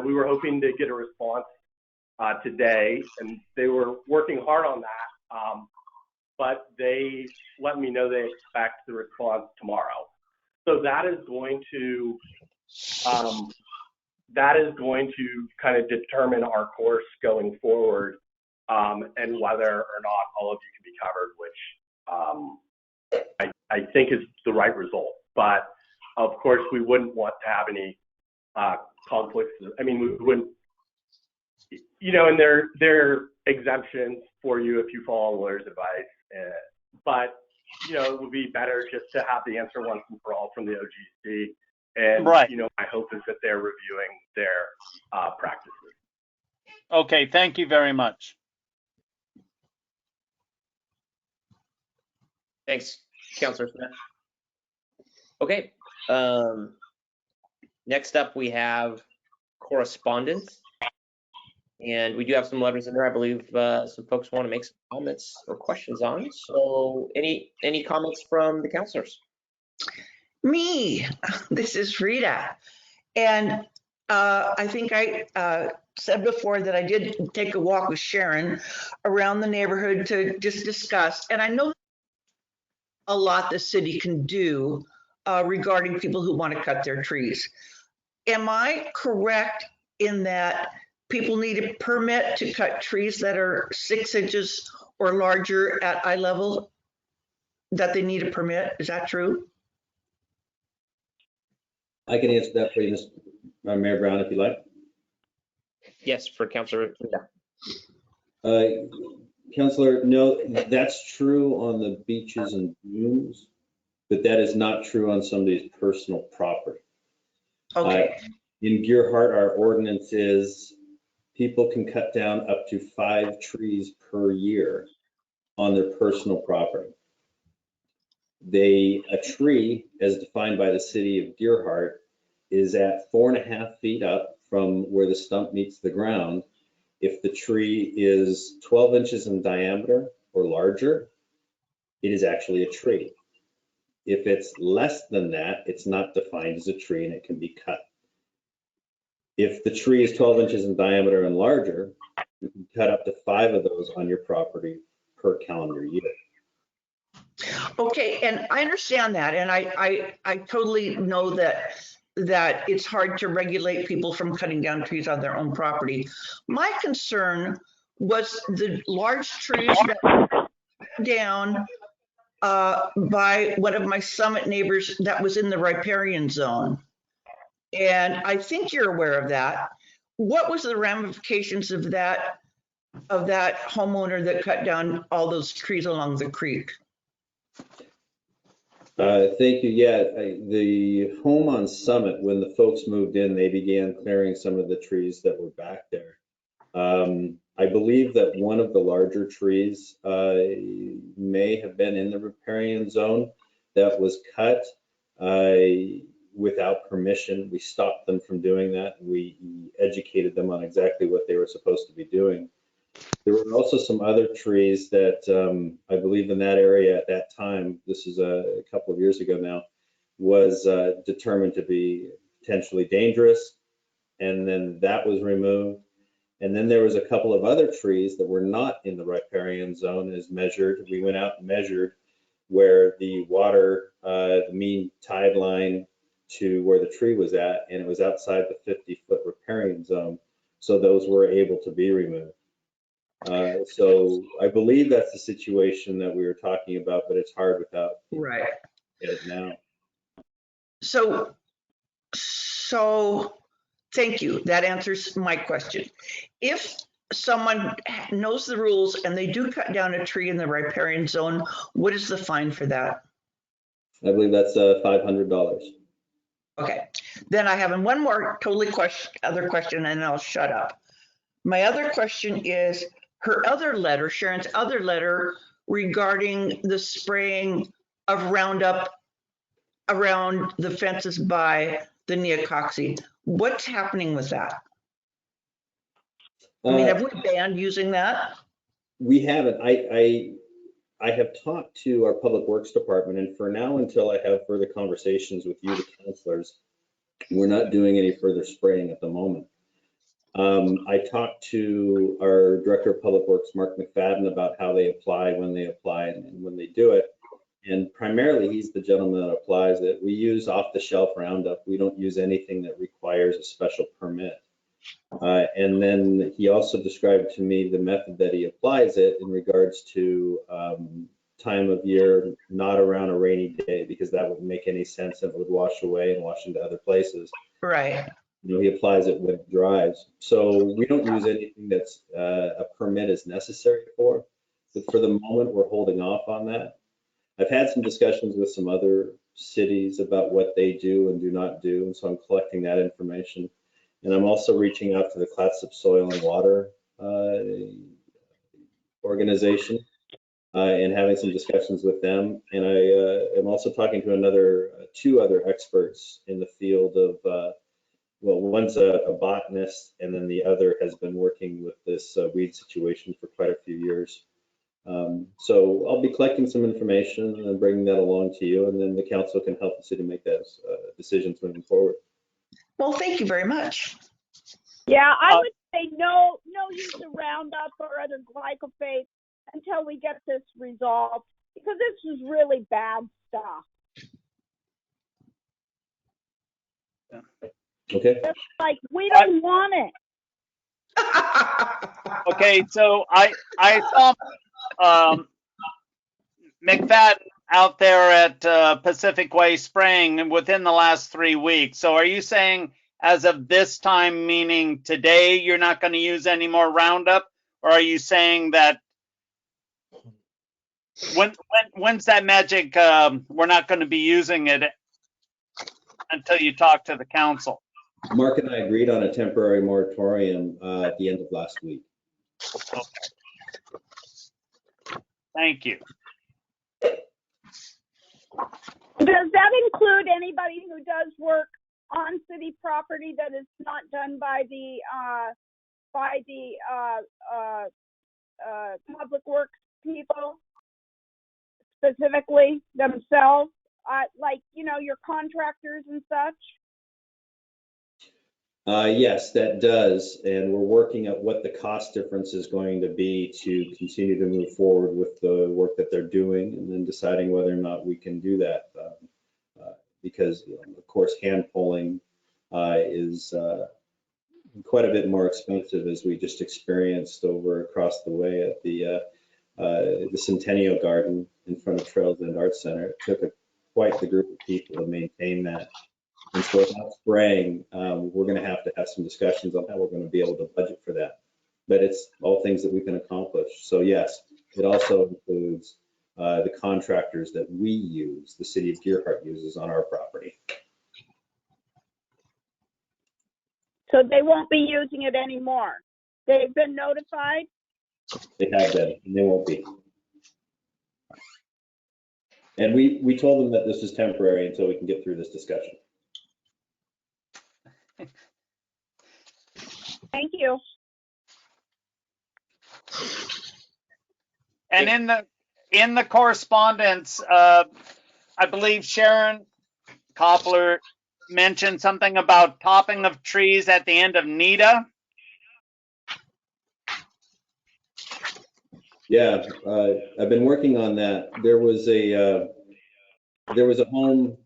Speaker 9: we were hoping to get a response today, and they were working hard on that. But they let me know they expect the response tomorrow. So that is going to kind of determine our course going forward, and whether or not all of you can be covered, which I think is the right result. But of course, we wouldn't want to have any conflicts. I mean, we wouldn't, and there are exemptions for you if you follow lawyer's advice. But it would be better just to have the answer once and for all from the OGC. And
Speaker 5: right.
Speaker 9: My hope is that they're reviewing their practices.
Speaker 5: Okay, thank you very much.
Speaker 4: Thanks, Councilor Smith. Okay. Next up, we have correspondence. And we do have some letters in there. I believe some folks want to make some comments or questions on. So any comments from the councilors?
Speaker 6: Me, this is Rita. And I think I said before that I did take a walk with Sharon around the neighborhood to just discuss. And I know a lot the city can do regarding people who want to cut their trees. Am I correct in that people need a permit to cut trees that are 6 inches or larger at eye level, that they need a permit? Is that true?
Speaker 3: I can answer that for you, Mayor Brown, if you like.
Speaker 4: Yes, for Councilor.
Speaker 3: Councilor, no, that's true on the beaches and dunes, but that is not true on somebody's personal property.
Speaker 6: Okay.
Speaker 3: In Gearhart, our ordinance is people can cut down up to 5 trees per year on their personal property. A tree, as defined by the city of Gearhart, is at 4.5 feet up from where the stump meets the ground. If the tree is 12 inches in diameter or larger, it is actually a tree. If it's less than that, it's not defined as a tree and it can be cut. If the tree is 12 inches in diameter and larger, you can cut up to 5 of those on your property per calendar year.
Speaker 6: Okay, and I understand that, and I totally know that it's hard to regulate people from cutting down trees on their own property. My concern was the large trees that were cut down by one of my Summit neighbors that was in the riparian zone. And I think you're aware of that. What was the ramifications of that homeowner that cut down all those trees along the creek?
Speaker 3: Thank you. Yeah, the home on Summit, when the folks moved in, they began clearing some of the trees that were back there. I believe that one of the larger trees may have been in the riparian zone that was cut without permission. We stopped them from doing that. We educated them on exactly what they were supposed to be doing. There were also some other trees that I believe in that area at that time, this is a couple of years ago now, was determined to be potentially dangerous. And then that was removed. And then there was a couple of other trees that were not in the riparian zone as measured. We went out and measured where the water, the mean tide line to where the tree was at, and it was outside the 50-foot riparian zone. So those were able to be removed. So I believe that's the situation that we were talking about, but it's hard without
Speaker 6: Right.
Speaker 3: it now.
Speaker 6: So thank you. That answers my question. If someone knows the rules and they do cut down a tree in the riparian zone, what is the fine for that?
Speaker 3: I believe that's $500.
Speaker 6: Okay, then I have one more other question and I'll shut up. My other question is her other letter, Sharon's other letter regarding the spraying of Roundup around the fences by the neocoxy. What's happening with that? I mean, have we banned using that?
Speaker 3: We haven't. I have talked to our public works department, and for now, until I have further conversations with you, the councilors, we're not doing any further spraying at the moment. I talked to our director of public works, Mark McFadden, about how they apply, when they apply, and when they do it. And primarily, he's the gentleman that applies it. We use off-the-shelf Roundup. We don't use anything that requires a special permit. And then he also described to me the method that he applies it in regards to time of year, not around a rainy day, because that wouldn't make any sense. It would wash away and wash into other places.
Speaker 6: Right.
Speaker 3: You know, he applies it when it dries. So we don't use anything that's a permit is necessary for. But for the moment, we're holding off on that. I've had some discussions with some other cities about what they do and do not do. And so I'm collecting that information. And I'm also reaching out to the Clatsop Soil and Water organization and having some discussions with them. And I am also talking to two other experts in the field of, well, one's a botanist, and then the other has been working with this weed situation for quite a few years. So I'll be collecting some information and bringing that along to you, and then the council can help the city make those decisions moving forward.
Speaker 6: Well, thank you very much.
Speaker 7: Yeah, I would say no use of Roundup or other glyphosate until we get this resolved, because this is really bad stuff.
Speaker 3: Okay.
Speaker 7: It's like, we don't want it.
Speaker 5: Okay, so I saw McFadden out there at Pacific Way spraying within the last 3 weeks. So are you saying as of this time, meaning today, you're not going to use any more Roundup? Or are you saying that when's that magic, we're not going to be using it until you talk to the council?
Speaker 3: Mark and I agreed on a temporary moratorium at the end of last week.
Speaker 5: Okay. Thank you.
Speaker 7: Does that include anybody who does work on city property that is not done by the public works people, specifically themselves, like, you know, your contractors and such?
Speaker 3: Yes, that does. And we're working at what the cost difference is going to be to continue to move forward with the work that they're doing, and then deciding whether or not we can do that. Because, you know, of course, hand pulling is quite a bit more expensive, as we just experienced over across the way at the Centennial Garden in front of Trails End Arts Center. It took quite the group of people to maintain that. And so without spraying, we're going to have some discussions on how we're going to be able to budget for that. But it's all things that we can accomplish. So yes, it also includes the contractors that we use, the city of Gearhart uses on our property.
Speaker 7: So they won't be using it anymore? They've been notified?
Speaker 3: They have been, and they won't be. And we told them that this is temporary until we can get through this discussion.
Speaker 7: Thank you.
Speaker 5: And in the correspondence, I believe Sharon Koppler mentioned something about topping of trees at the end of NEDA.
Speaker 3: Yeah, I've been working on that. There was a home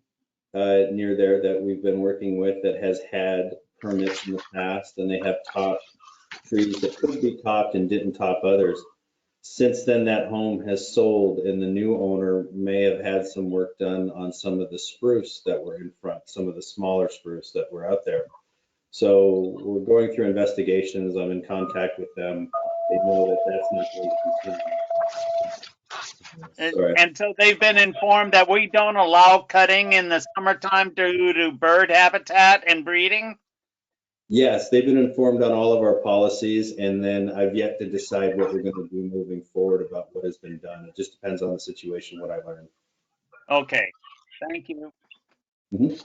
Speaker 3: near there that we've been working with that has had permits in the past, and they have topped trees that could be topped and didn't top others. Since then, that home has sold, and the new owner may have had some work done on some of the spruce that were in front, some of the smaller spruce that were out there. So we're going through investigations. I'm in contact with them. They know that that's not going to continue. Sorry.
Speaker 5: And so they've been informed that we don't allow cutting in the summertime due to bird habitat and breeding.
Speaker 3: Yes, they've been informed on all of our policies, and then I've yet to decide what we're going to do moving forward about what has been done. It just depends on the situation, what I learn.
Speaker 5: Okay, thank you.
Speaker 3: Mm-hmm.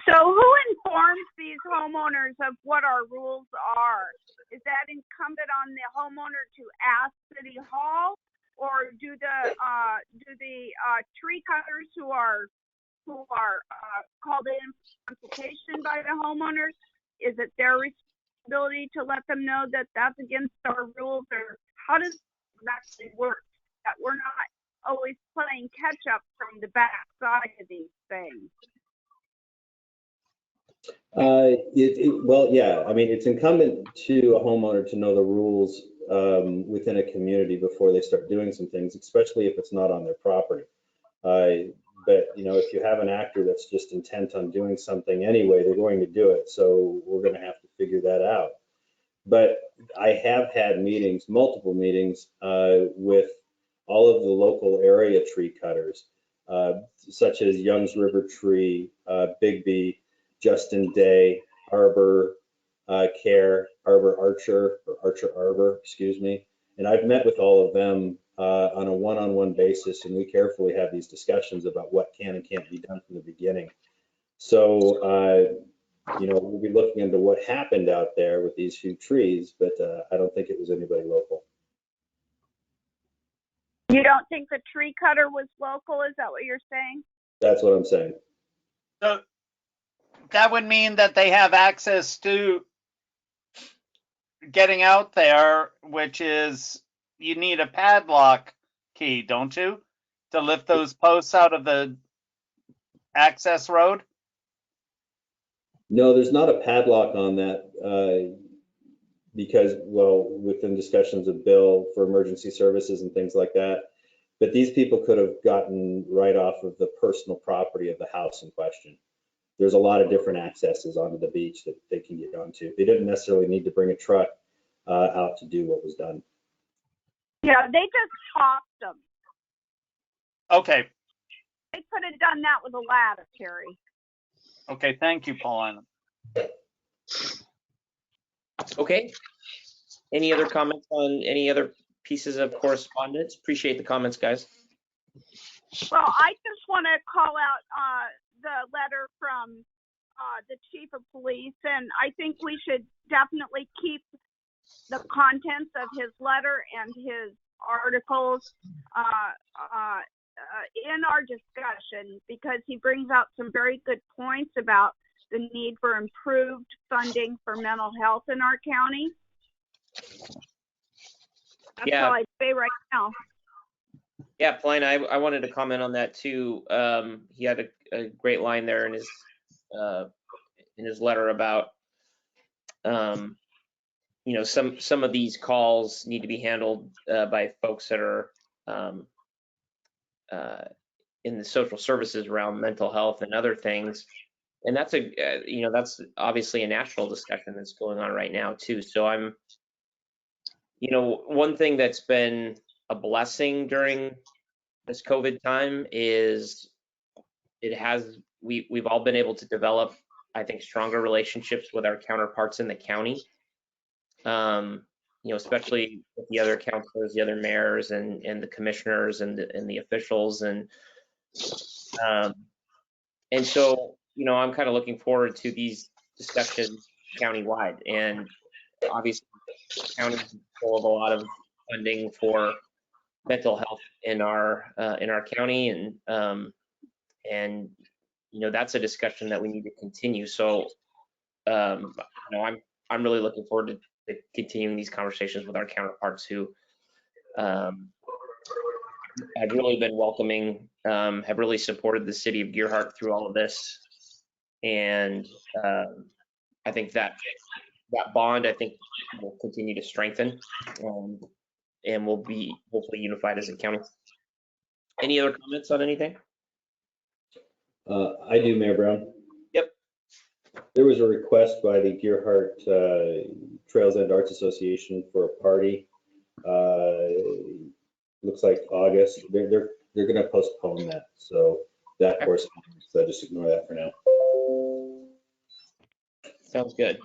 Speaker 7: So who informs these homeowners of what our rules are? Is that incumbent on the homeowner to ask City Hall, or do the tree cutters who are called in for consultation by the homeowners, is it their responsibility to let them know that that's against our rules, or how does it actually work? That we're not always playing catch up from the back side of these things.
Speaker 3: Well, yeah, I mean, it's incumbent to a homeowner to know the rules within a community before they start doing some things, especially if it's not on their property. But, you know, if you have an actor that's just intent on doing something anyway, they're going to do it. So we're going to have to figure that out. But I have had meetings, multiple meetings with all of the local area tree cutters, such as Young's River Tree, Bigby, Justin Day, Arbor Care, Arbor Archer, or Archer Arbor, excuse me. And I've met with all of them on a one-on-one basis, and we carefully have these discussions about what can and can't be done from the beginning. So, you know, we'll be looking into what happened out there with these few trees, but I don't think it was anybody local.
Speaker 7: You don't think the tree cutter was local? Is that what you're saying?
Speaker 3: That's what I'm saying.
Speaker 5: So that would mean that they have access to getting out there, which is you need a padlock key, don't you, to lift those posts out of the access road?
Speaker 3: No, there's not a padlock on that because, well, within discussions of Bill for emergency services and things like that, but these people could have gotten right off of the personal property of the house in question. There's a lot of different accesses onto the beach that they can get onto. They didn't necessarily need to bring a truck out to do what was done.
Speaker 7: Yeah, they just topped them.
Speaker 5: Okay.
Speaker 7: They could have done that with a ladder, Terry.
Speaker 5: Okay, thank you, Paulina.
Speaker 4: Okay. Any other comments on any other pieces of correspondence? Appreciate the comments, guys.
Speaker 7: Well, I just want to call out the letter from the chief of police, and I think we should definitely keep the contents of his letter and his articles in our discussion, because he brings out some very good points about the need for improved funding for mental health in our county. That's all I'd say right now.
Speaker 4: Yeah, Paulina, I wanted to comment on that too. He had a great line there in his letter about you know, some of these calls need to be handled by folks that are in the social services around mental health and other things. And that's you know, that's obviously a national discussion that's going on right now too. So I'm, you know, one thing that's been a blessing during this COVID time is we've all been able to develop, I think, stronger relationships with our counterparts in the county. especially with the other councilors, the other mayors, and the commissioners and the officials, and so I'm kind of looking forward to these discussions countywide, and obviously county is full of a lot of funding for mental health in our county, and that's a discussion that we need to continue. So I'm really looking forward to continuing these conversations with our counterparts who have really been welcoming, have really supported the city of Gearhart through all of this, and I think that bond, I think, will continue to strengthen, and we'll be hopefully unified as a county. Any other comments on anything?
Speaker 3: I do, Mayor Brown.
Speaker 4: Yep.
Speaker 3: There was a request by the Gearhart Trails and Arts Association for a party. Looks like August. They're going to postpone that, so that corresponds. So just ignore that for now.
Speaker 4: Sounds good.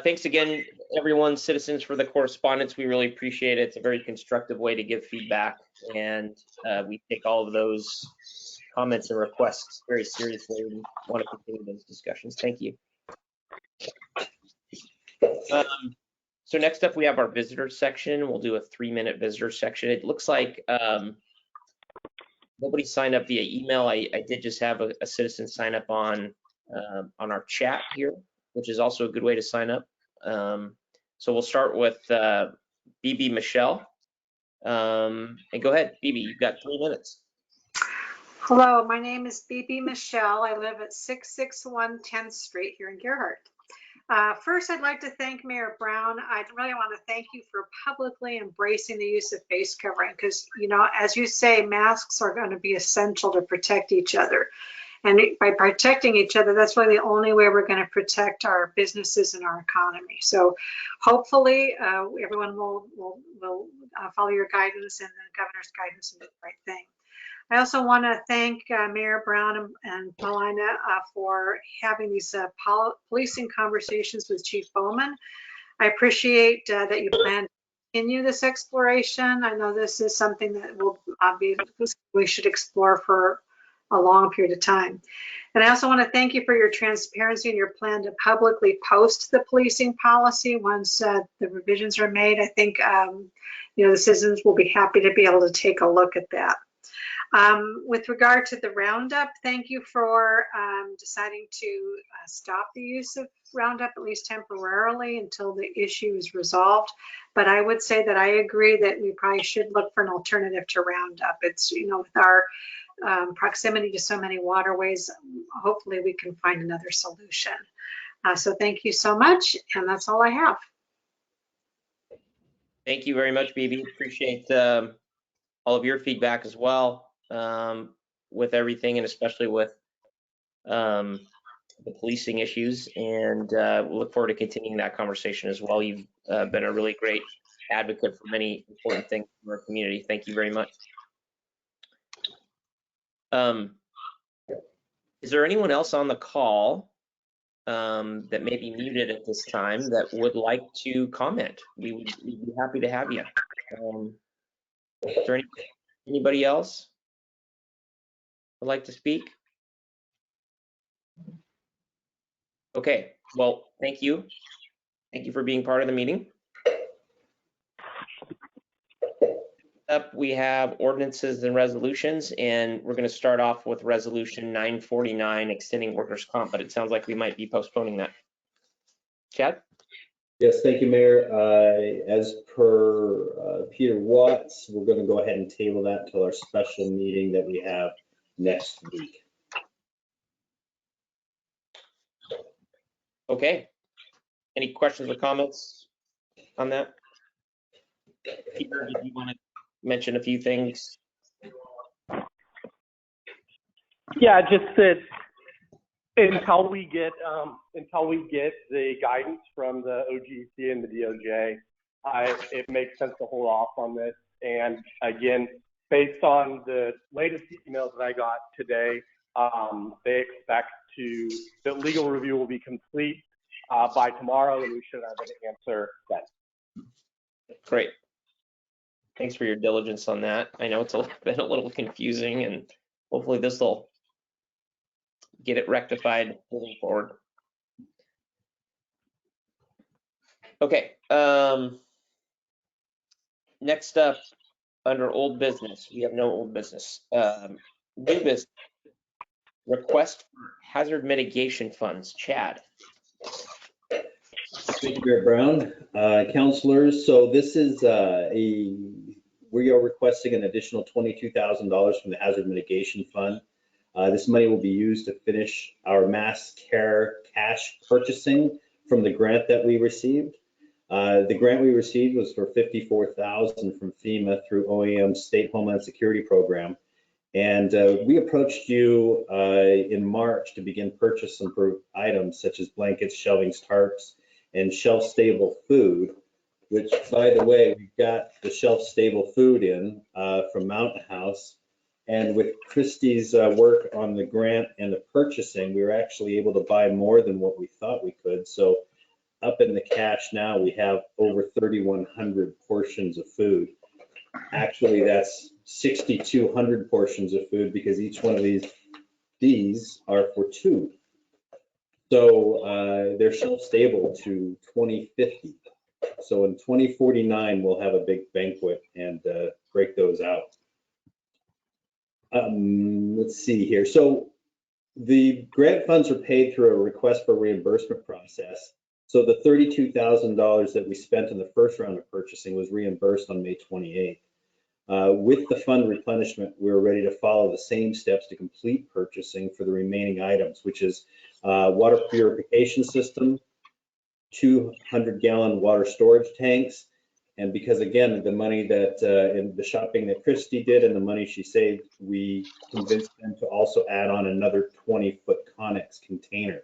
Speaker 4: Thanks again, everyone, citizens, for the correspondence. We really appreciate it. It's a very constructive way to give feedback, and we take all of those comments and requests very seriously and want to continue those discussions. Thank you. So next up, we have our visitor section. We'll do a 3-minute visitor section. It looks like nobody signed up via email. I did just have a citizen sign up on our chat here, which is also a good way to sign up. So we'll start with BB Michelle. And go ahead, BB, you've got 3 minutes.
Speaker 10: Hello, my name is BB Michelle. I live at 661 10th Street here in Gearhart. First, I'd like to thank Mayor Brown. I really want to thank you for publicly embracing the use of face covering because, as you say, masks are going to be essential to protect each other. And by protecting each other, that's really the only way we're going to protect our businesses and our economy. So hopefully everyone will follow your guidance and the governor's guidance and do the right thing. I also want to thank Mayor Brown and Paulina for having these policing conversations with Chief Bowman. I appreciate that you plan to continue this exploration. I know this is something that we should explore for a long period of time. And I also want to thank you for your transparency and your plan to publicly post the policing policy once the revisions are made. I think the citizens will be happy to be able to take a look at that. With regard to the Roundup, thank you for deciding to stop the use of Roundup, at least temporarily, until the issue is resolved. But I would say that I agree that we probably should look for an alternative to Roundup. It's, with our proximity to so many waterways, hopefully we can find another solution. So thank you so much, and that's all I have.
Speaker 4: Thank you very much, BB. Appreciate all of your feedback as well with everything, and especially with the policing issues. And we'll look forward to continuing that conversation as well. You've been a really great advocate for many important things in our community. Thank you very much. Is there anyone else on the call that may be muted at this time that would like to comment? We'd be happy to have you. Is there anybody else would like to speak? Okay, well, thank you. Thank you for being part of the meeting. Up, we have ordinances and resolutions, and we're going to start off with resolution 949, extending workers' comp, but it sounds like we might be postponing that. Chad?
Speaker 3: Yes, thank you, Mayor. As per Peter Watts, we're going to go ahead and table that until our special meeting that we have next week.
Speaker 4: Okay. Any questions or comments on that? Peter, did you want to mention a few things?
Speaker 9: Yeah, just that until we get the guidance from the OGC and the DOJ, it makes sense to hold off on this. And again, based on the latest emails that I got today, they expect that legal review will be complete by tomorrow, and we should have an answer then.
Speaker 4: Great. Thanks for your diligence on that. I know it's been a little confusing, and hopefully this will get it rectified moving forward. Okay. Next up, under old business, we have no old business. New business, request for hazard mitigation funds. Chad.
Speaker 3: Thank you, Mayor Brown. Councilors, so this is we are requesting an additional $22,000 from the Hazard Mitigation Fund. This money will be used to finish our mass care cash purchasing from the grant that we received. The grant we received was for $54,000 from FEMA through OEM's State Homeland Security Program. And we approached you in March to begin purchase some items such as blankets, shelvings, tarps, and shelf-stable food, which, by the way, we've got the shelf-stable food in from Mountain House. And with Christie's work on the grant and the purchasing, we were actually able to buy more than what we thought we could. So up in the cash now, we have over 3,100 portions of food. Actually, that's 6,200 portions of food because each one of these are for two. So they're shelf stable to 2050. So in 2049, we'll have a big banquet and break those out. Let's see here. So the grant funds are paid through a request for reimbursement process. So the $32,000 that we spent in the first round of purchasing was reimbursed on May 28th. With the fund replenishment, we're ready to follow the same steps to complete purchasing for the remaining items, which is water purification system, 200-gallon water storage tanks. And because, again, the money that in the shopping that Christy did and the money she saved, we convinced them to also add on another 20-foot Connex container.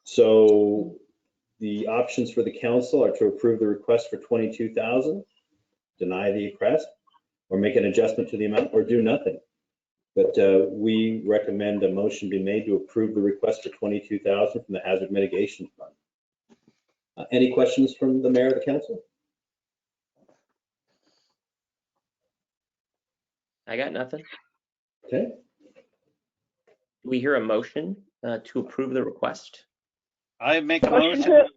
Speaker 3: So the options for the council are to approve the request for $22,000, deny the request, or make an adjustment to the amount, or do nothing. But we recommend a motion be made to approve the request for $22,000 from the Hazard Mitigation Fund. Any questions from the mayor or the council?
Speaker 4: I got nothing.
Speaker 3: Okay.
Speaker 4: Do we hear a motion to approve the request?
Speaker 5: I make a
Speaker 7: Motion
Speaker 5: motion.
Speaker 7: to-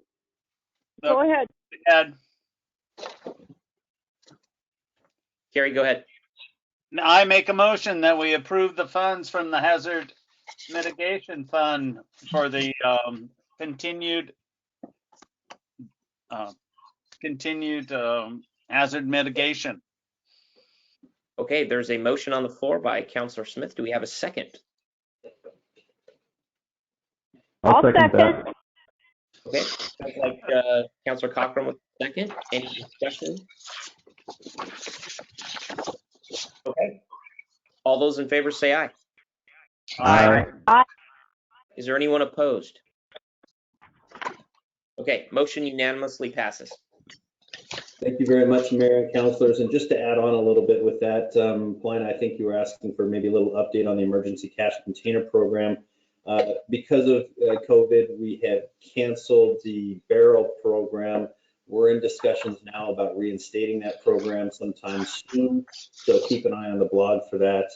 Speaker 7: Go ahead.
Speaker 5: Ed.
Speaker 4: Carrie, go ahead.
Speaker 5: I make a motion that we approve the funds from the Hazard Mitigation Fund for the continued hazard mitigation.
Speaker 4: Okay, there's a motion on the floor by Councilor Smith. Do we have a second?
Speaker 2: I'll second that.
Speaker 4: Okay, sounds like Councilor Cochran with a second. Any discussion? Okay. All those in favor say aye.
Speaker 2: Aye.
Speaker 4: Is there anyone opposed? Okay, motion unanimously passes.
Speaker 3: Thank you very much, Mayor and councilors. And just to add on a little bit with that, Plina, I think you were asking for maybe a little update on the emergency cash container program. Because of COVID, we had canceled the barrel program. We're in discussions now about reinstating that program sometime soon. So keep an eye on the blog for that.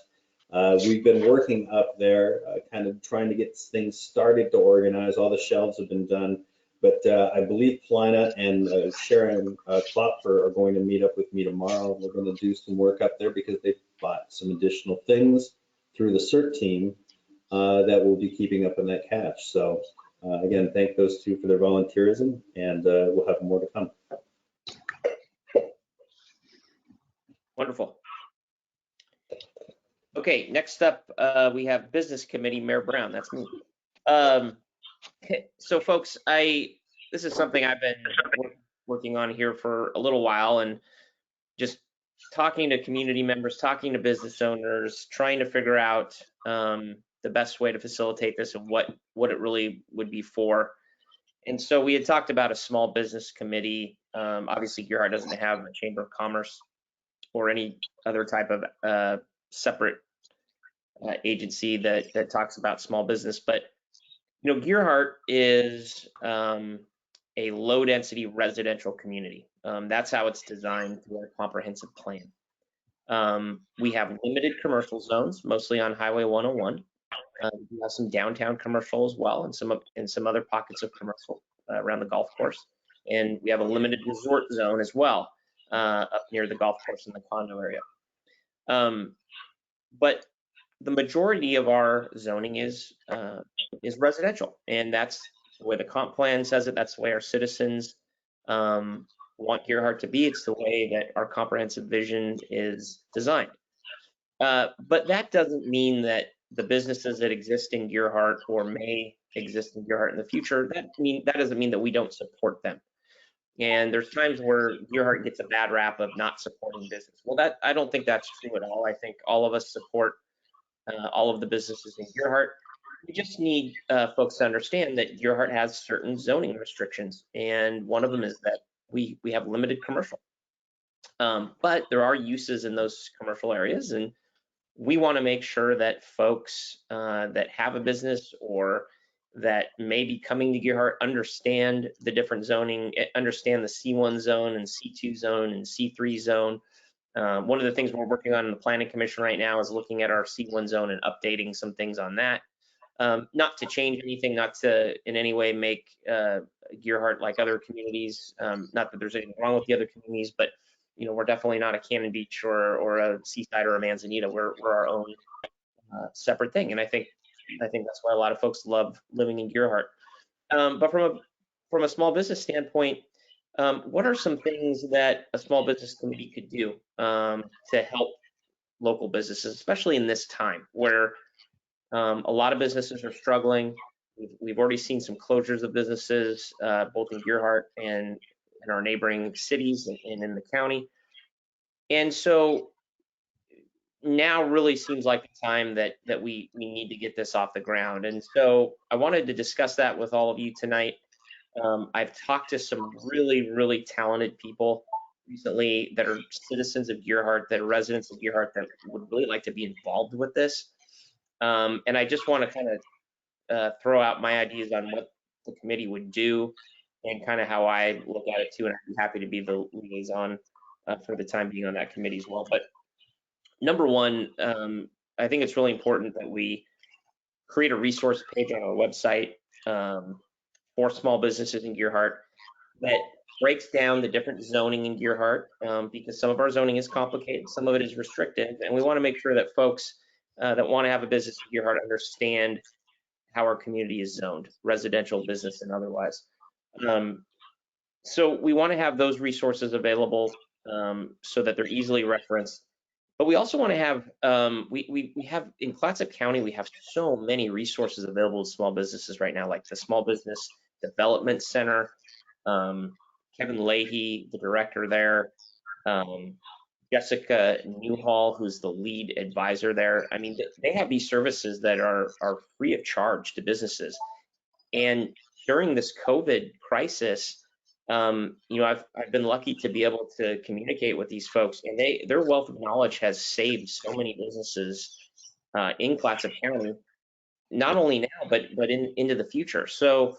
Speaker 3: We've been working up there, kind of trying to get things started to organize. All the shelves have been done. But I believe Plina and Sharon Klopfer are going to meet up with me tomorrow. We're going to do some work up there because they've bought some additional things through the CERT team that will be keeping up in that cache. So again, thank those two for their volunteerism, and we'll have more to come.
Speaker 4: Wonderful. Okay, next up, we have Business Committee, Mayor Brown. That's me. So folks, this is something I've been working on here for a little while, and just talking to community members, talking to business owners, trying to figure out the best way to facilitate this and what it really would be for. And so we had talked about a small business committee. Obviously, Gearhart doesn't have a Chamber of Commerce or any other type of separate agency that talks about small business, but Gearhart is a low-density residential community. That's how it's designed through our comprehensive plan. We have limited commercial zones, mostly on Highway 101. We have some downtown commercial as well, and some other pockets of commercial around the golf course. And we have a limited resort zone as well, up near the golf course and the condo area. But the majority of our zoning is residential, and that's the way the comp plan says it. That's the way our citizens want Gearhart to be. It's the way that our comprehensive vision is designed. But that doesn't mean that the businesses that exist in Gearhart or may exist in Gearhart in the future, that doesn't mean that we don't support them. And there's times where Gearhart gets a bad rap of not supporting business. Well, I don't think that's true at all. I think all of us support all of the businesses in Gearhart. We just need folks to understand that Gearhart has certain zoning restrictions, and one of them is that we have limited commercial. But there are uses in those commercial areas, and we want to make sure that folks that have a business or that may be coming to Gearhart understand the different zoning, understand the C1 zone and C2 zone and C3 zone. One of the things we're working on in the Planning Commission right now is looking at our C1 zone and updating some things on that. Not to change anything, not to in any way make Gearhart like other communities. Not that there's anything wrong with the other communities, but we're definitely not a Cannon Beach or a Seaside or a Manzanita. We're our own separate thing, and I think that's why a lot of folks love living in Gearhart. But from a small business standpoint, what are some things that a small business committee could do to help local businesses, especially in this time where a lot of businesses are struggling? We've already seen some closures of businesses, both in Gearhart and in our neighboring cities and in the county. And so now really seems like the time that we need to get this off the ground. And so I wanted to discuss that with all of you tonight. I've talked to some really, really talented people recently that are citizens of Gearhart, that are residents of Gearhart, that would really like to be involved with this. And I just want to kind of throw out my ideas on what the committee would do and kind of how I look at it too. And I'd be happy to be the liaison for the time being on that committee as well. But number one, I think it's really important that we create a resource page on our website for small businesses in Gearhart that breaks down the different zoning in Gearhart, because some of our zoning is complicated, some of it is restrictive, and we want to make sure that folks that want to have a business in Gearhart understand how our community is zoned, residential, business, and otherwise. So we want to have those resources available so that they're easily referenced. But we also want to have, we have in Clatsop County, we have so many resources available to small businesses right now, like the Small Business Development Center, Kevin Leahy, the director there, Jessica Newhall, who's the lead advisor there. I mean, they have these services that are free of charge to businesses. And during this COVID crisis, I've been lucky to be able to communicate with these folks, and their wealth of knowledge has saved so many businesses in Clatsop County, not only now, but into the future. So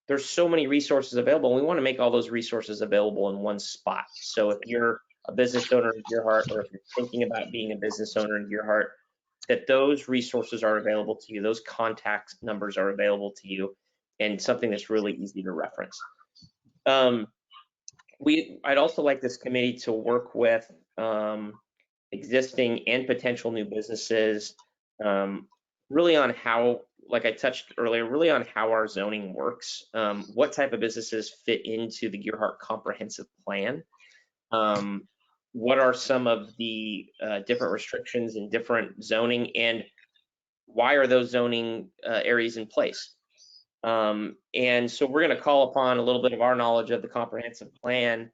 Speaker 4: there's so many resources available, and we want to make all those resources available in one spot. So if you're a business owner in Gearhart, or if you're thinking about being a business owner in Gearhart, that those resources are available to you, those contact numbers are available to you, and something that's really easy to reference. I'd also like this committee to work with existing and potential new businesses, really on how, like I touched earlier, really on how our zoning works, what type of businesses fit into the Gearhart comprehensive plan, what are some of the different restrictions in different zoning, and why are those zoning areas in place? And so we're going to call upon a little bit of our knowledge of the comprehensive plan,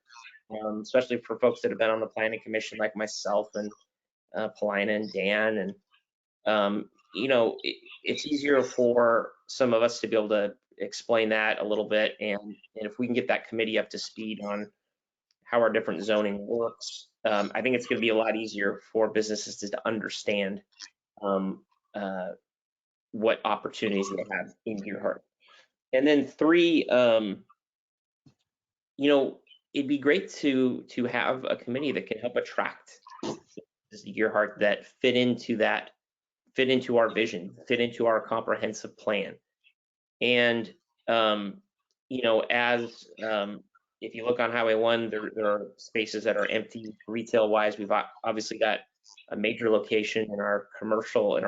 Speaker 4: especially for folks that have been on the Planning Commission like myself and Paulina and Dan. And, it's easier for some of us to be able to explain that a little bit. And if we can get that committee up to speed on how our different zoning works, I think it's going to be a lot easier for businesses to understand what opportunities they have in Gearhart. And then 3, you know, it'd be great to have a committee that can help attract Gearhart that fit into our vision, fit into our comprehensive plan. And you know, as if you look on Highway 1, there are spaces that are empty retail wise. We've obviously got a major location in our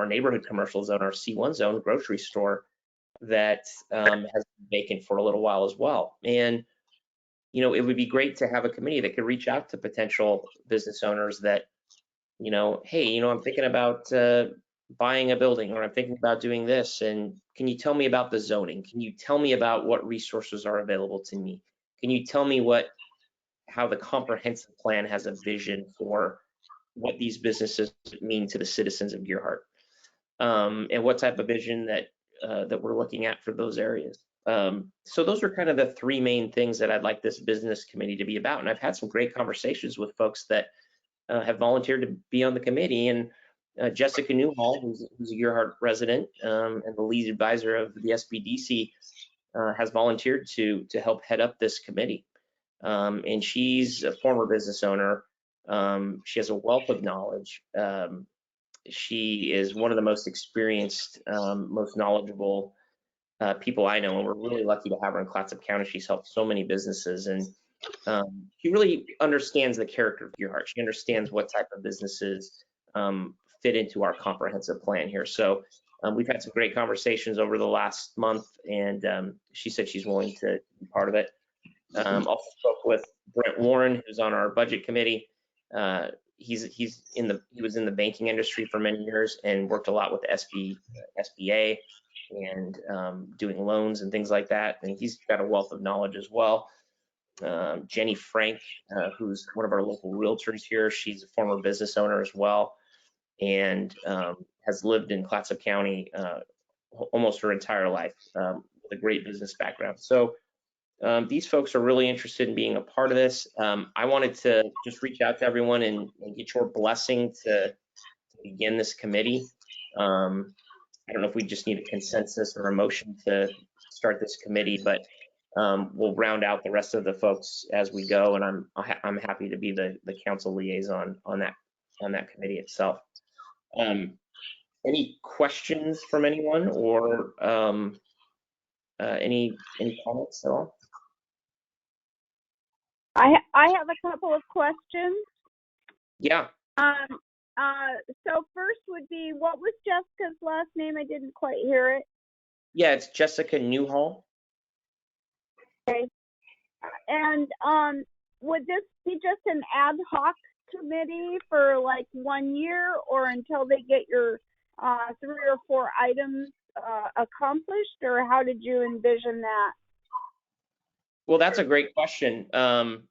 Speaker 4: neighborhood commercial zone, our C1 zone grocery store that has been vacant for a little while as well. And you know, it would be great to have a committee that could reach out to potential business owners that, you know, hey, you know, I'm thinking about buying a building, or I'm thinking about doing this, and can you tell me about the zoning? Can you tell me about what resources are available to me? Can you tell me how the comprehensive plan has a vision for what these businesses mean to the citizens of Gearhart, and what type of vision that we're looking at for those areas? So those are kind of the 3 main things that I'd like this business committee to be about. And I've had some great conversations with folks that have volunteered to be on the committee. And Jessica Newhall, who's a Gearhart resident and the lead advisor of the SBDC, has volunteered to help head up this committee. And she's a former business owner. She has a wealth of knowledge. She is one of the most experienced, most knowledgeable people I know, and we're really lucky to have her in Clatsop County. She's helped so many businesses, and she really understands the character of Gearhart. She understands what type of businesses fit into our comprehensive plan here. So we've had some great conversations over the last month, and she said she's willing to be part of it. Also spoke with Brent Warren, who's on our budget committee. He was in the banking industry for many years and worked a lot with SBA and doing loans and things like that. And he's got a wealth of knowledge as well. Jenny Frank, who's one of our local realtors here, she's a former business owner as well, and has lived in Clatsop County almost her entire life with a great business background. So these folks are really interested in being a part of this. I wanted to just reach out to everyone and get your blessing to begin this committee. I don't know if we just need a consensus or a motion to start this committee, but we'll round out the rest of the folks as we go, and I'm happy to be the council liaison on that committee itself. Any questions from anyone, or any comments at all?
Speaker 7: I have a couple of questions.
Speaker 4: Yeah.
Speaker 7: So first would be, what was Jessica's last name? I didn't quite hear it.
Speaker 4: Yeah, it's Jessica Newhall.
Speaker 7: Okay. And would this be just an ad hoc committee for like 1 year, or until they get your 3 or 4 items accomplished, or how did you envision that?
Speaker 4: Well, that's a great question. And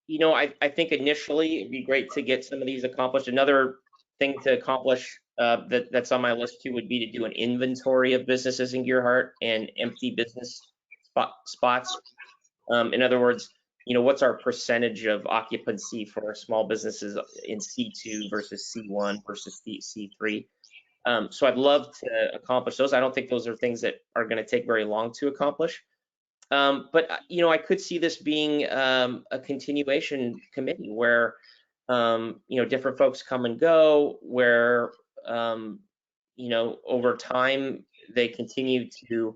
Speaker 4: you know, I think initially it'd be great to get some of these accomplished. Another thing to accomplish that's on my list too would be to do an inventory of businesses in Gearhart and empty business spots. In other words, you know, what's our percentage of occupancy for our small businesses in C2 versus C1 versus C3? So I'd love to accomplish those. I don't think those are things that are going to take very long to accomplish. But you know, I could see this being a continuation committee where you know, different folks come and go, where you know, over time they continue to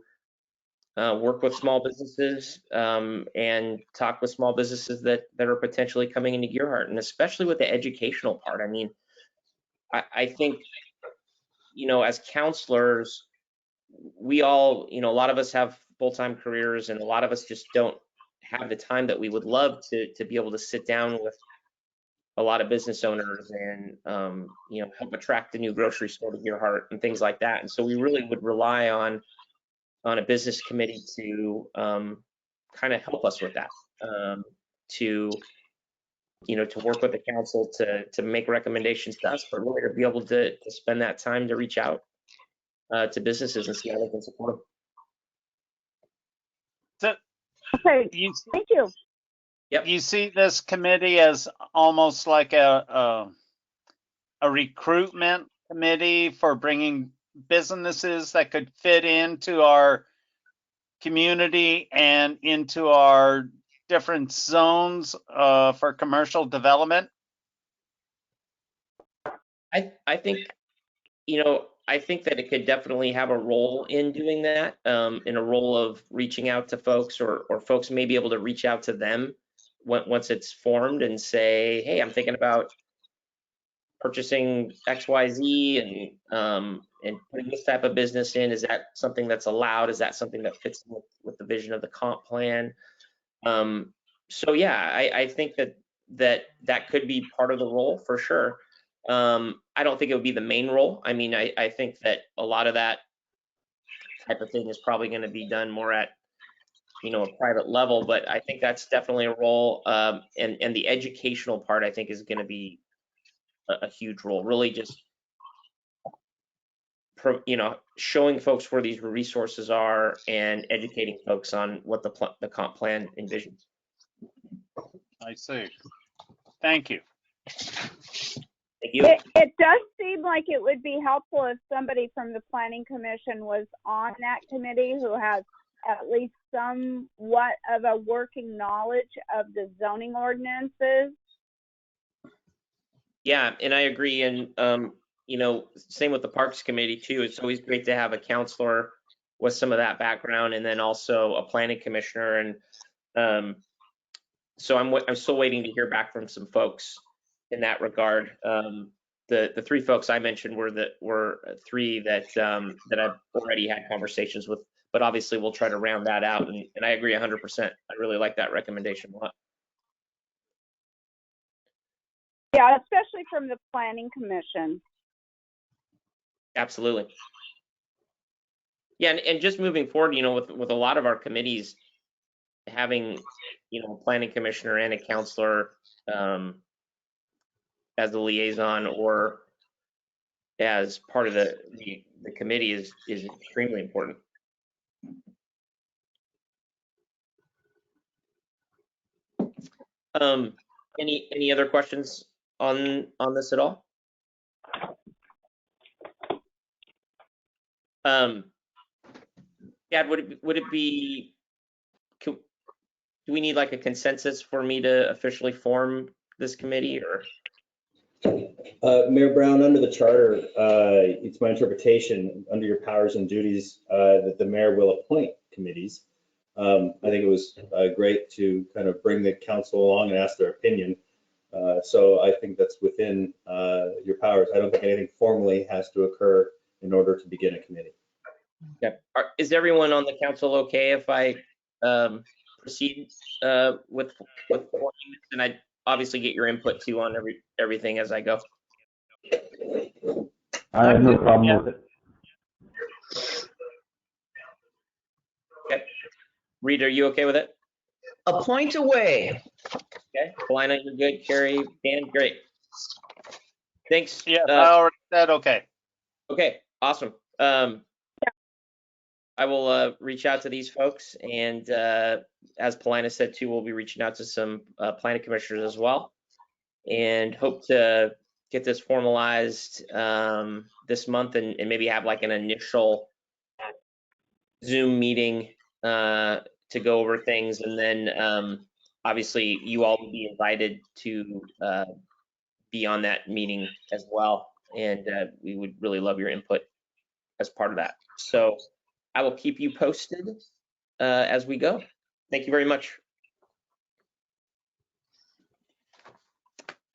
Speaker 4: work with small businesses and talk with small businesses that are potentially coming into Gearhart, and especially with the educational part. I mean, I think, you know, as counselors, we all, you know, a lot of us have full-time careers, and a lot of us just don't have the time that we would love to be able to sit down with a lot of business owners and you know, help attract the new grocery store to Gearhart and things like that. And so we really would rely on a business committee to kind of help us with that, to, you know, to work with the council to make recommendations to us, but really to be able to spend that time to reach out to businesses and see how they can support them.
Speaker 5: So,
Speaker 7: Okay, thank you.
Speaker 4: Yep.
Speaker 5: You see this committee as almost like a recruitment committee for bringing businesses that could fit into our community and into our different zones for commercial development?
Speaker 4: I think, I think that it could definitely have a role in doing that, in a role of reaching out to folks, or folks may be able to reach out to them once it's formed and say, hey, I'm thinking about purchasing XYZ and putting this type of business in. Is that something that's allowed? Is that something that fits with the vision of the comp plan? So yeah, I think that could be part of the role for sure. I don't think it would be the main role. I mean, I think that a lot of that type of thing is probably going to be done more at, a private level, but I think that's definitely a role. And the educational part, I think, is going to be a huge role. Really just, showing folks where these resources are and educating folks on what the comp plan envisions.
Speaker 5: I see. Thank you.
Speaker 4: Thank you.
Speaker 7: It does seem like it would be helpful if somebody from the Planning Commission was on that committee who has at least somewhat of a working knowledge of the zoning ordinances.
Speaker 4: Yeah, and I agree. And, same with the Parks Committee too. It's always great to have a counselor with some of that background, and then also a planning commissioner. And so I'm still waiting to hear back from some folks in that regard. The three folks I mentioned were three that I've already had conversations with, but obviously we'll try to round that out. And I agree 100%. I really like that recommendation a lot.
Speaker 7: Yeah, especially from the Planning Commission.
Speaker 4: Absolutely. Yeah, and just moving forward, with a lot of our committees, having, a planning commissioner and a counselor as the liaison or as part of the committee is extremely important. Any other questions on this at all? Dad, would it be, do we need like a consensus for me to officially form this committee, or?
Speaker 3: Mayor Brown, under the charter, it's my interpretation, under your powers and duties, that the mayor will appoint committees. I think it was great to kind of bring the council along and ask their opinion. So I think that's within your powers. I don't think anything formally has to occur in order to begin a committee.
Speaker 4: Yeah. Is everyone on the council okay if I proceed with and I obviously get your input too on everything as I go?
Speaker 2: I have no problem with it.
Speaker 4: Okay. Reed, are you okay with it?
Speaker 6: A point away.
Speaker 4: Okay. Paulina, you're good. Carrie, Dan, great. Thanks.
Speaker 5: Yeah, I already said okay.
Speaker 4: Okay, awesome. I will reach out to these folks, and as Paulina said too, we'll be reaching out to some planning commissioners as well, and hope to get this formalized this month, and maybe have like an initial Zoom meeting to go over things, and then obviously you all will be invited to be on that meeting as well, and we would really love your input as part of that. So I will keep you posted as we go. Thank you very much.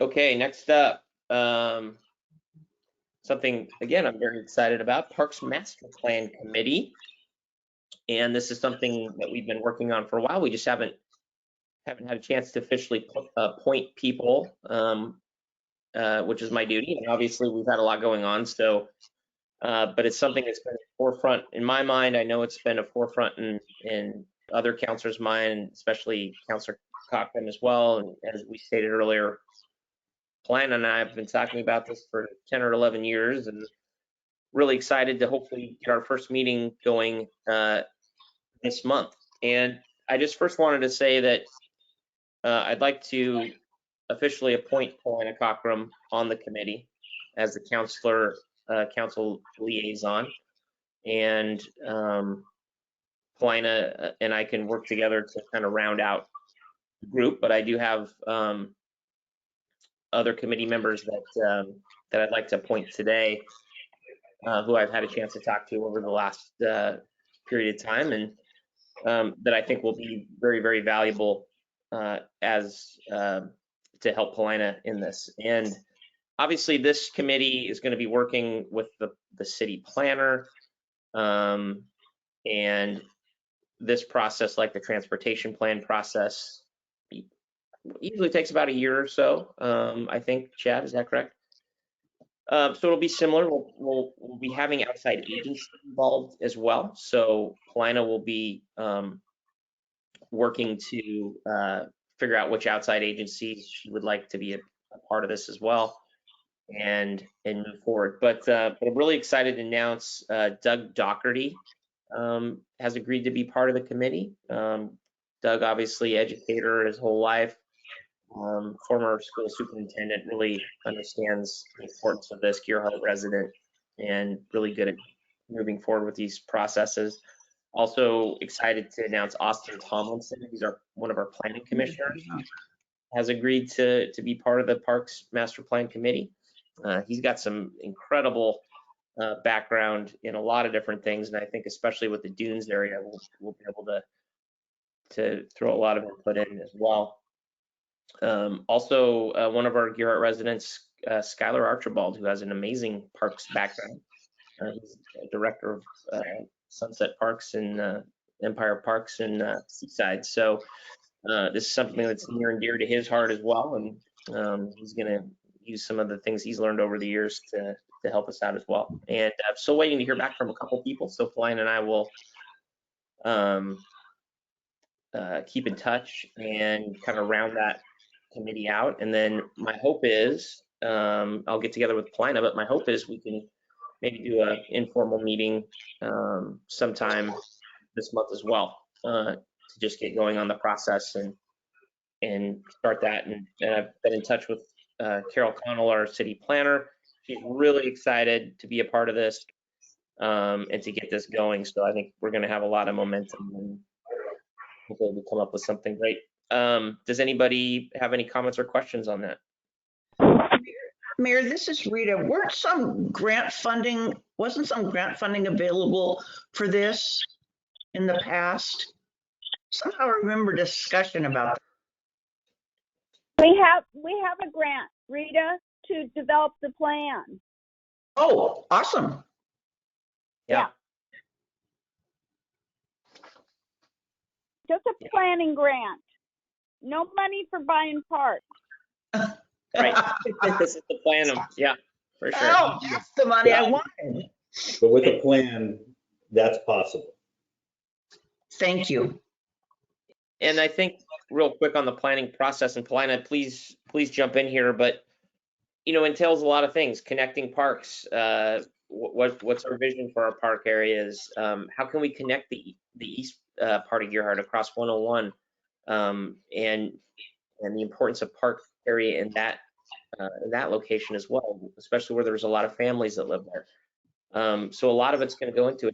Speaker 4: Okay, next up, something, again, I'm very excited about, Parks Master Plan Committee. And this is something that we've been working on for a while. We just haven't had a chance to officially appoint people, which is my duty. And obviously we've had a lot going on. So, but it's something that's been forefront in my mind. I know it's been a forefront in other counselors' mind, especially Counselor Cochran as well. And as we stated earlier, Paulina and I have been talking about this for 10 or 11 years, and really excited to hopefully get our first meeting going this month. And I just first wanted to say that I'd like to officially appoint Paulina Cochran on the committee as the counselor council liaison, and Paulina and I can work together to kind of round out the group. But I do have other committee members that I'd like to appoint today, who I've had a chance to talk to over the last period of time, and that I think will be very, very valuable as to help Paulina in this. And obviously, this committee is going to be working with the city planner, and this process, like the transportation plan process, usually takes about a year or so. I think, Chad, is that correct? So it'll be similar. We'll be having outside agents involved as well. So Paulina will be working to figure out which outside agencies she would like to be a part of this as well, and move forward. But I'm really excited to announce Doug Doherty has agreed to be part of the committee. Doug, obviously educator his whole life, former school superintendent, really understands the importance of this Gearhart resident, and really good at moving forward with these processes. Also excited to announce Austin Tomlinson. He's one of our planning commissioners, has agreed to be part of the Parks Master Plan Committee. He's got some incredible background in a lot of different things, and I think especially with the Dunes area, we'll be able to throw a lot of input in as well. Also, one of our Gearhart residents, Skylar Archibald, who has an amazing parks background. He's director of Sunset Parks and Empire Parks in Seaside. So this is something that's near and dear to his heart as well, and he's going to use some of the things he's learned over the years to help us out as well. And I'm still waiting to hear back from a couple people, so Paulina and I will keep in touch and kind of round that committee out. And then my hope is, I'll get together with Paulina, but my hope is we can maybe do an informal meeting sometime this month as well, to just get going on the process and start that. And I've been in touch with Carol Connell, our city planner. She's really excited to be a part of this and to get this going. So I think we're going to have a lot of momentum, and hopefully we'll come up with something great. Does anybody have any comments or questions on that?
Speaker 6: Mayor, this is Rita. Wasn't some grant funding available for this in the past? Somehow I remember discussion about that.
Speaker 7: We have a grant, Rita, to develop the plan.
Speaker 6: Oh, awesome.
Speaker 4: Yeah.
Speaker 7: Just a planning grant. No money for buying parts.
Speaker 4: Right. This is the plan of, yeah, for sure.
Speaker 6: Oh, that's the money I wanted.
Speaker 3: But with a plan, that's possible.
Speaker 6: Thank you.
Speaker 4: And I think real quick on the planning process, and Paulina, please jump in here, but entails a lot of things. Connecting parks. What's our vision for our park areas? How can we connect the east part of Gearhart across 101, and the importance of park area in that location as well, especially where there's a lot of families that live there. So a lot of it's going to go into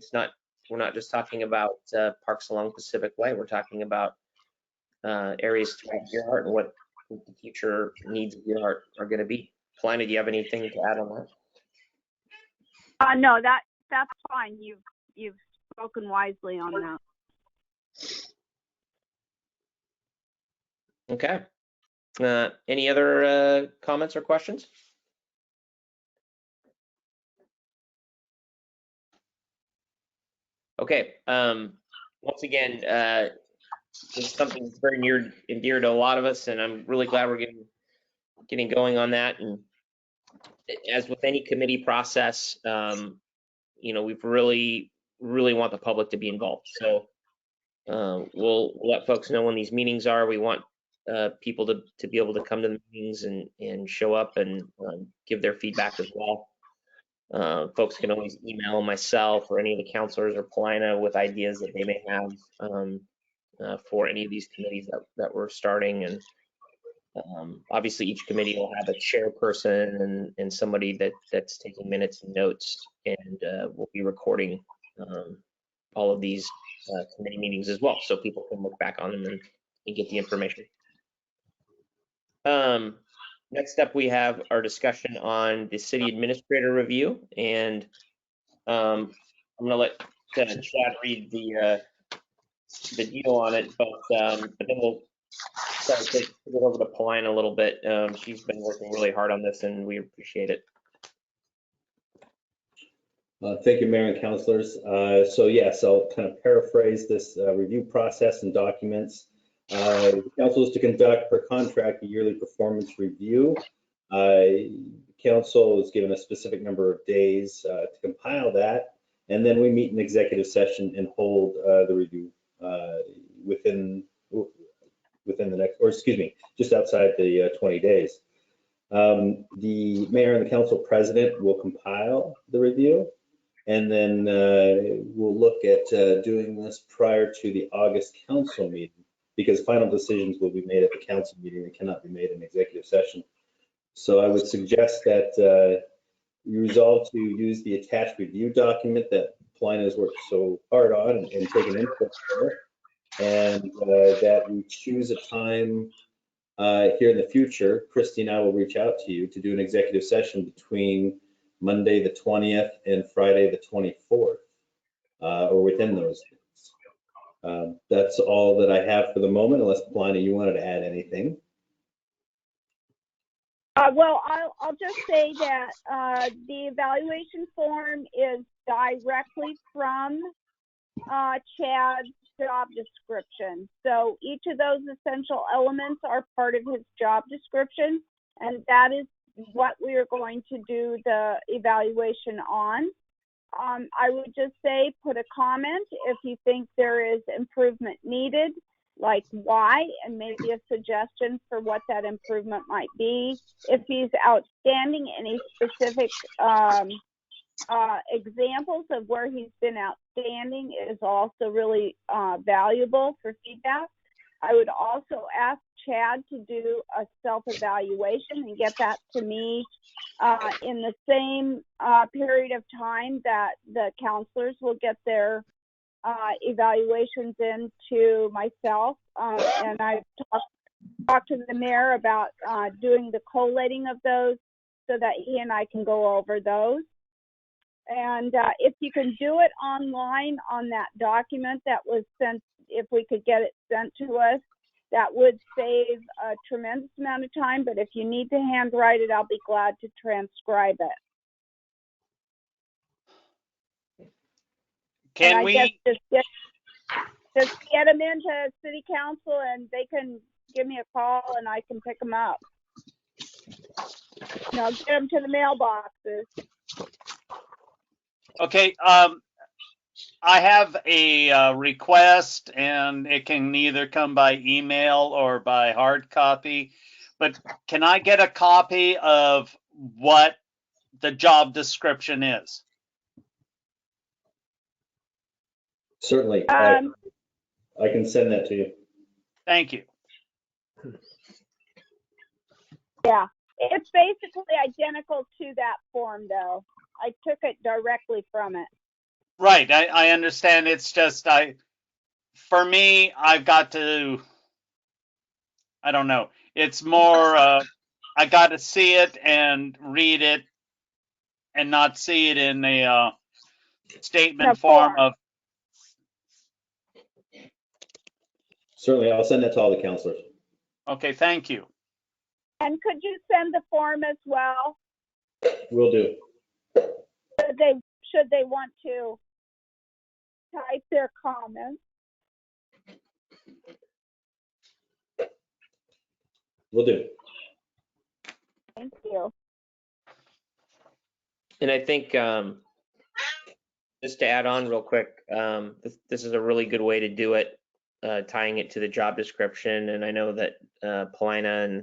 Speaker 4: we're not just talking about parks along Pacific Way. We're talking about areas throughout Gearhart and what the future needs of Gearhart are going to be. Paulina, do you have anything to add on that?
Speaker 7: No, that's fine. You've spoken wisely on that.
Speaker 4: Okay. Any other comments or questions? Okay. Once again, this is something that's very near and dear to a lot of us, and I'm really glad we're getting going on that. And as with any committee process, we really want the public to be involved. So we'll let folks know when these meetings are. We want people to be able to come to the meetings and show up and give their feedback as well. Folks can always email myself or any of the counselors or Paulina with ideas that they may have for any of these committees that we're starting. And Obviously, each committee will have a chairperson and somebody that's taking minutes and notes, and we'll be recording all of these committee meetings as well, so people can look back on them and get the information. Next up, we have our discussion on the city administrator review, and I'm going to let Chad read the deal on it, but then we'll start to get over to Paulina a little bit. She's been working really hard on this, and we appreciate it.
Speaker 3: Thank you, Mayor and councilors. So yes, I'll kind of paraphrase this review process and documents. The council is to conduct per contract a yearly performance review. Council is given a specific number of days to compile that, and then we meet in executive session and hold the review within the next, or excuse me, just outside the 20 days. The mayor and the council president will compile the review, and then we'll look at doing this prior to the August council meeting, because final decisions will be made at the council meeting and cannot be made in executive session. So I would suggest that you resolve to use the attached review document that Paulina has worked so hard on and taken input for, and that we choose a time here in the future. Christy and I will reach out to you to do an executive session between Monday the 20th and Friday the 24th, or within those days. That's all that I have for the moment, unless Paulina, you wanted to add anything.
Speaker 7: Well, I'll just say that the evaluation form is directly from Chad's job description. So each of those essential elements are part of his job description, and that is what we are going to do the evaluation on. I would just say put a comment if you think there is improvement needed, like why, and maybe a suggestion for what that improvement might be. If he's outstanding, any specific examples of where he's been outstanding is also really valuable for feedback. I would also ask Chad to do a self-evaluation and get that to me in the same period of time that the counselors will get their evaluations into myself. And I've talked to the mayor about doing the collating of those so that he and I can go over those. And if you can do it online on that document that was sent, if we could get it sent to us, that would save a tremendous amount of time. But if you need to handwrite it, I'll be glad to transcribe it.
Speaker 5: Can we?
Speaker 7: Just get them into city council and they can give me a call and I can pick them up. No, get them to the mailboxes.
Speaker 5: Okay, I have a request, and it can either come by email or by hard copy, but can I get a copy of what the job description is?
Speaker 3: Certainly, I can send that to you.
Speaker 5: Thank you.
Speaker 7: Yeah, it's basically identical to that form, though. I took it directly from it.
Speaker 5: Right, I understand. It's just for me, I've got to, I don't know. It's more, I got to see it and read it and not see it in a statement form of.
Speaker 3: Certainly, I'll send that to all the counselors.
Speaker 5: Okay, thank you.
Speaker 7: And could you send the form as well?
Speaker 3: Will do.
Speaker 7: Should they want to type their comments?
Speaker 3: Will do.
Speaker 7: Thank you.
Speaker 4: And I think just to add on real quick, this is a really good way to do it, tying it to the job description. And I know that Paulina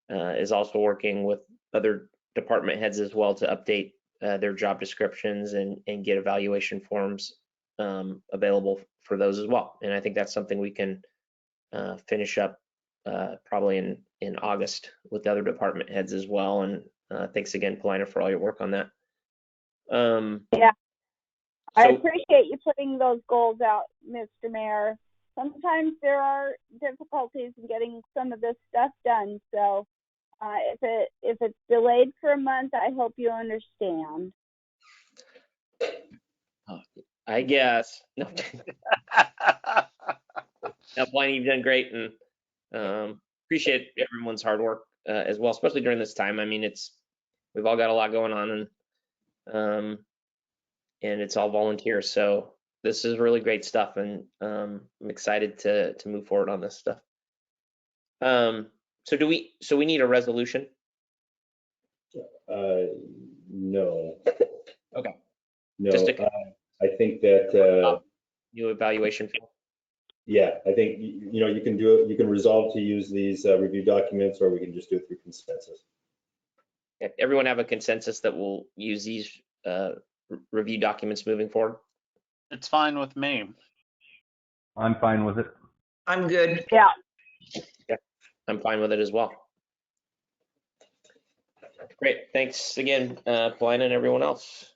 Speaker 4: is also working with other department heads as well to update their job descriptions and get evaluation forms available for those as well. And I think that's something we can finish up probably in August with the other department heads as well. And thanks again, Paulina, for all your work on that.
Speaker 7: Yeah, I
Speaker 4: So-
Speaker 7: appreciate you putting those goals out, Mr. Mayor. Sometimes there are difficulties in getting some of this stuff done. So if it's delayed for a month, I hope you understand.
Speaker 4: I guess. No, Paulina, you've done great, and appreciate everyone's hard work as well, especially during this time. I mean, we've all got a lot going on, and it's all volunteers. So this is really great stuff, and I'm excited to move forward on this stuff. So we need a resolution?
Speaker 3: No.
Speaker 4: Okay.
Speaker 3: No,
Speaker 4: Just a
Speaker 3: I think that,
Speaker 4: new evaluation.
Speaker 3: yeah, I think, you can do it, you can resolve to use these review documents, or we can just do it through consensus.
Speaker 4: Everyone have a consensus that we'll use these review documents moving forward?
Speaker 5: It's fine with me.
Speaker 2: I'm fine with it.
Speaker 6: I'm good.
Speaker 7: Yeah.
Speaker 4: I'm fine with it as well. Great, thanks again, Paulina and everyone else.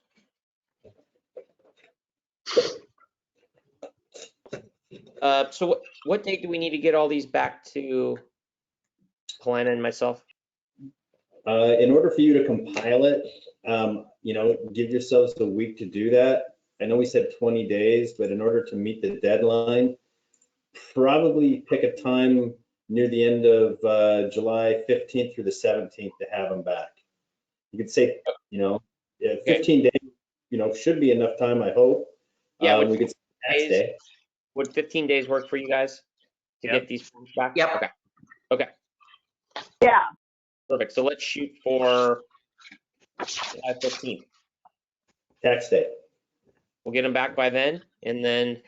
Speaker 4: So what date do we need to get all these back to Paulina and myself?
Speaker 3: In order for you to compile it, give yourselves a week to do that. I know we said 20 days, but in order to meet the deadline, probably pick a time near the end of July 15th through the 17th to have them back. You could say, 15 days, should be enough time, I hope.
Speaker 4: Yeah,
Speaker 3: we could say tax day.
Speaker 4: Would 15 days work for you guys to get these forms back?
Speaker 6: Yep.
Speaker 4: Okay,
Speaker 7: Yeah.
Speaker 4: perfect. So let's shoot for July 15th.
Speaker 3: Tax day.
Speaker 4: We'll get them back by then, and then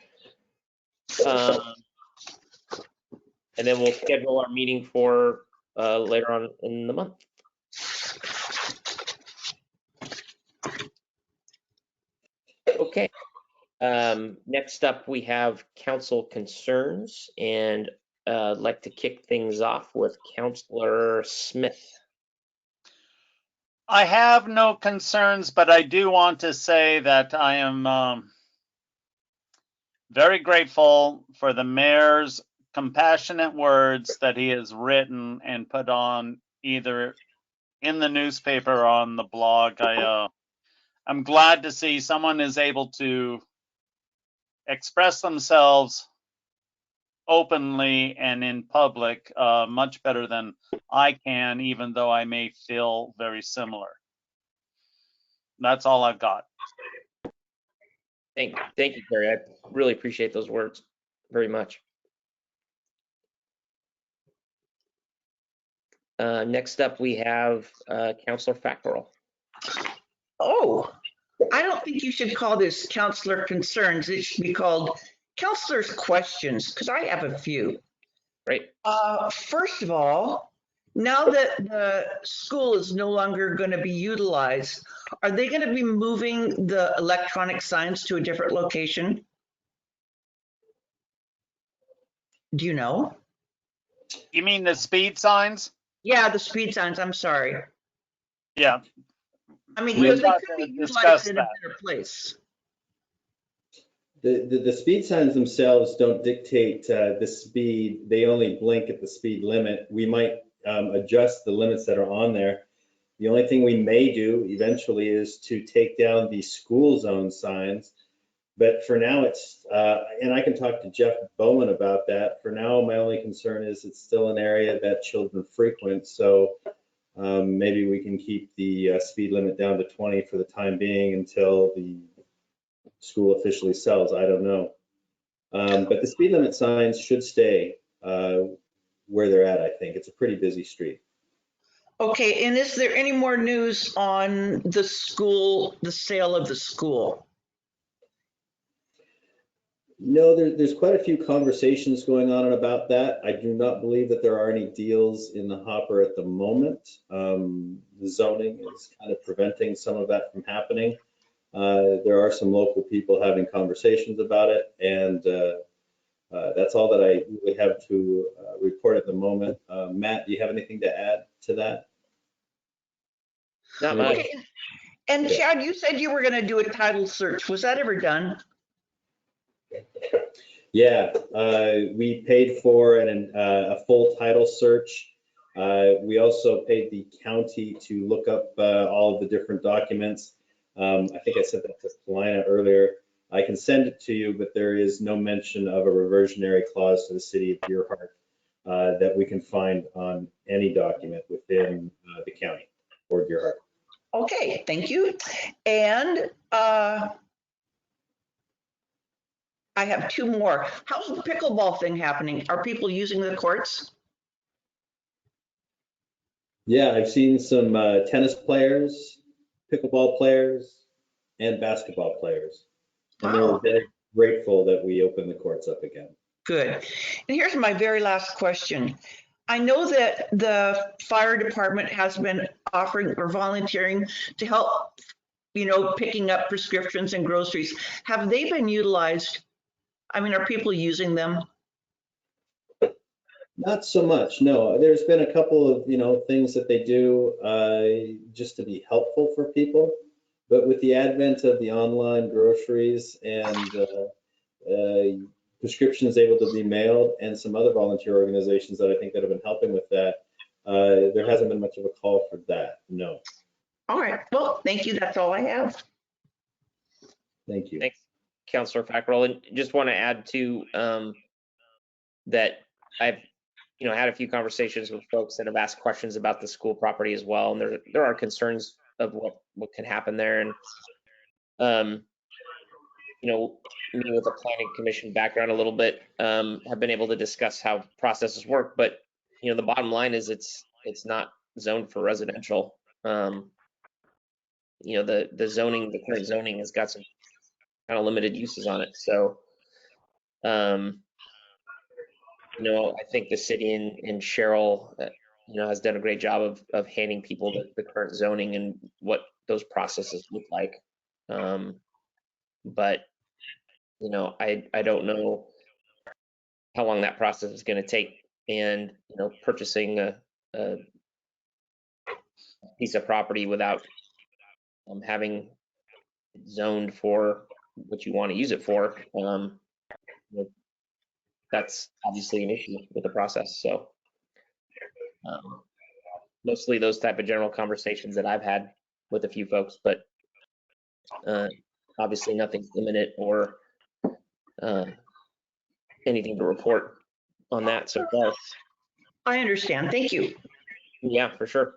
Speaker 4: we'll schedule our meeting for later on in the month. Okay. Next up, we have council concerns, and I'd like to kick things off with Councilor Smith.
Speaker 5: I have no concerns, but I do want to say that I am very grateful for the mayor's compassionate words that he has written and put on either in the newspaper or on the blog. I'm glad to see someone is able to express themselves openly and in public much better than I can, even though I may feel very similar. That's all I've got.
Speaker 4: Thank you, Terry. I really appreciate those words very much. Next up, we have Councilor Fackrell.
Speaker 6: Oh, I don't think you should call this counselor concerns. It should be called counselor's questions, because I have a few.
Speaker 4: Great.
Speaker 6: First of all, now that the school is no longer going to be utilized, are they going to be moving the electronic signs to a different location? Do you know?
Speaker 5: You mean the speed signs?
Speaker 6: Yeah, the speed signs, I'm sorry.
Speaker 5: Yeah.
Speaker 6: I mean,
Speaker 5: We've
Speaker 6: because they
Speaker 5: got
Speaker 6: could
Speaker 5: to
Speaker 6: be
Speaker 5: discuss
Speaker 6: utilized in a
Speaker 5: that.
Speaker 6: better place.
Speaker 3: The speed signs themselves don't dictate the speed. They only blink at the speed limit. We might adjust the limits that are on there. The only thing we may do eventually is to take down the school zone signs. But for now, it's, and I can talk to Jeff Bowman about that. For now, my only concern is it's still an area that children frequent. So maybe we can keep the speed limit down to 20 for the time being until the school officially sells. I don't know. But the speed limit signs should stay where they're at, I think. It's a pretty busy street.
Speaker 6: Okay, and is there any more news on the school, the sale of the school?
Speaker 3: No, there's quite a few conversations going on about that. I do not believe that there are any deals in the hopper at the moment. The zoning is kind of preventing some of that from happening. There are some local people having conversations about it, and That's all that I really have to report at the moment. Matt, do you have anything to add to that?
Speaker 4: Not much.
Speaker 6: Okay. And Chad, you said you were going to do a title search. Was that ever done?
Speaker 3: Yeah, we paid for a full title search. We also paid the county to look up all of the different documents. I think I said that to Paulina earlier. I can send it to you, but there is no mention of a reversionary clause to the city of Deer Heart that we can find on any document within the county or Deer Heart.
Speaker 6: Okay, thank you. And I have two more. How's the pickleball thing happening? Are people using the courts?
Speaker 3: Yeah, I've seen some tennis players, pickleball players, and basketball players. And they were
Speaker 6: Wow.
Speaker 3: very grateful that we opened the courts up again.
Speaker 6: Good. And here's my very last question. I know that the fire department has been offering or volunteering to help, picking up prescriptions and groceries. Have they been utilized? I mean, are people using them?
Speaker 3: Not so much, no. There's been a couple of, things that they do just to be helpful for people. But with the advent of the online groceries and prescriptions able to be mailed and some other volunteer organizations that I think that have been helping with that, there hasn't been much of a call for that, no.
Speaker 6: All right. Well, thank you. That's all I have.
Speaker 3: Thank you.
Speaker 4: Thanks, Councilor Fackrell. And just want to add to that I've had a few conversations with folks that have asked questions about the school property as well, and there are concerns of what can happen there. And me with a planning commission background a little bit, have been able to discuss how processes work. But the bottom line is it's not zoned for residential. The zoning, the current zoning has got some kind of limited uses on it. So I think the city and Cheryl, has done a great job of handing people the current zoning and what those processes look like. But I don't know how long that process is going to take, and purchasing a piece of property without having zoned for what you want to use it for, that's obviously an issue with the process. So mostly those type of general conversations that I've had with a few folks, but obviously nothing's imminent or anything to report on that so far.
Speaker 6: I understand. Thank you.
Speaker 4: Yeah, for sure.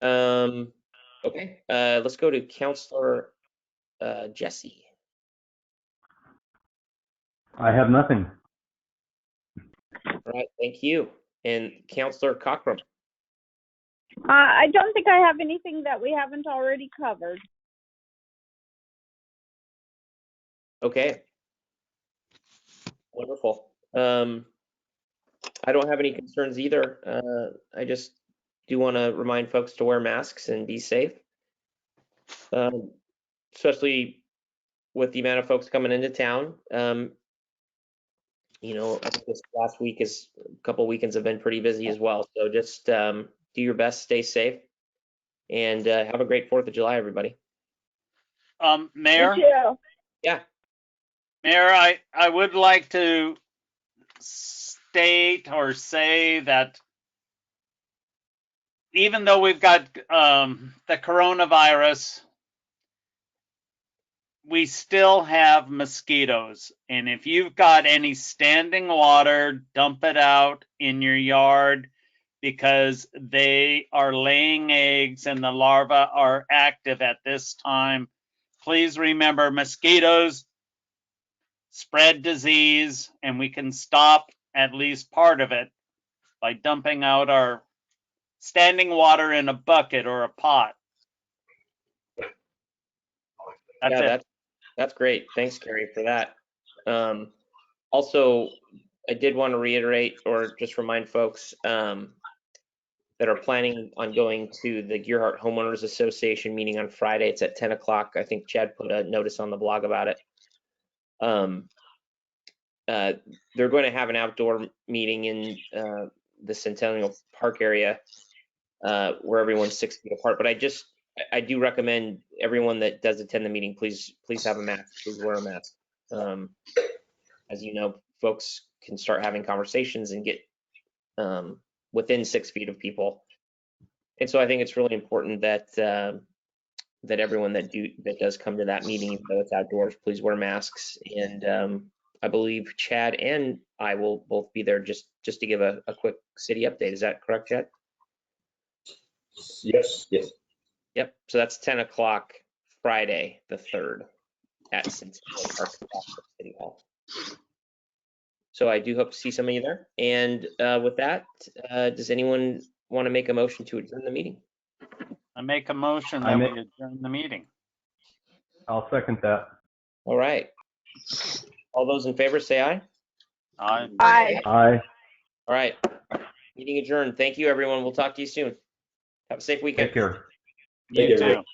Speaker 4: Okay, let's go to Councilor Jesse.
Speaker 2: I have nothing.
Speaker 4: All right, thank you. And Councilor Cockrum.
Speaker 7: I don't think I have anything that we haven't already covered.
Speaker 4: Okay. Wonderful. I don't have any concerns either. I just do want to remind folks to wear masks and be safe, especially with the amount of folks coming into town. I think this last week a couple weekends have been pretty busy as well. So just do your best, stay safe, and have a great 4th of July, everybody.
Speaker 5: Mayor?
Speaker 4: Yeah.
Speaker 5: Mayor, I would like to state or say that even though we've got the coronavirus, we still have mosquitoes. And if you've got any standing water, dump it out in your yard because they are laying eggs and the larvae are active at this time. Please remember, mosquitoes spread disease, and we can stop at least part of it by dumping out our standing water in a bucket or a pot.
Speaker 4: That's great. Thanks, Carrie, for that. Also, I did want to reiterate or just remind folks that are planning on going to the Gearhart Homeowners Association meeting on Friday. It's at 10 o'clock. I think Chad put a notice on the blog about it. they're going to have an outdoor meeting in the Centennial Park area where everyone's 6 feet apart. But I do recommend everyone that does attend the meeting, please have a mask. Please wear a mask. As you know, folks can start having conversations and get within 6 feet of people. And so I think it's really important that that everyone that does come to that meeting, even though it's outdoors, please wear masks. And I believe Chad and I will both be there just to give a quick city update. Is that correct, Chad?
Speaker 3: Yes.
Speaker 4: Yep. So that's 10 o'clock Friday, the 3rd at Centennial Park City Hall. So I do hope to see some of you there. And with that, does anyone want to make a motion to adjourn the meeting?
Speaker 5: I make a motion that we adjourn the meeting.
Speaker 2: I'll second that.
Speaker 4: All right. All those in favor say aye.
Speaker 5: Aye.
Speaker 7: Aye.
Speaker 2: Aye.
Speaker 4: All right. Meeting adjourned. Thank you, everyone. We'll talk to you soon. Have a safe weekend.
Speaker 2: Take care.
Speaker 5: You
Speaker 3: Thank you,
Speaker 5: too.
Speaker 3: everyone.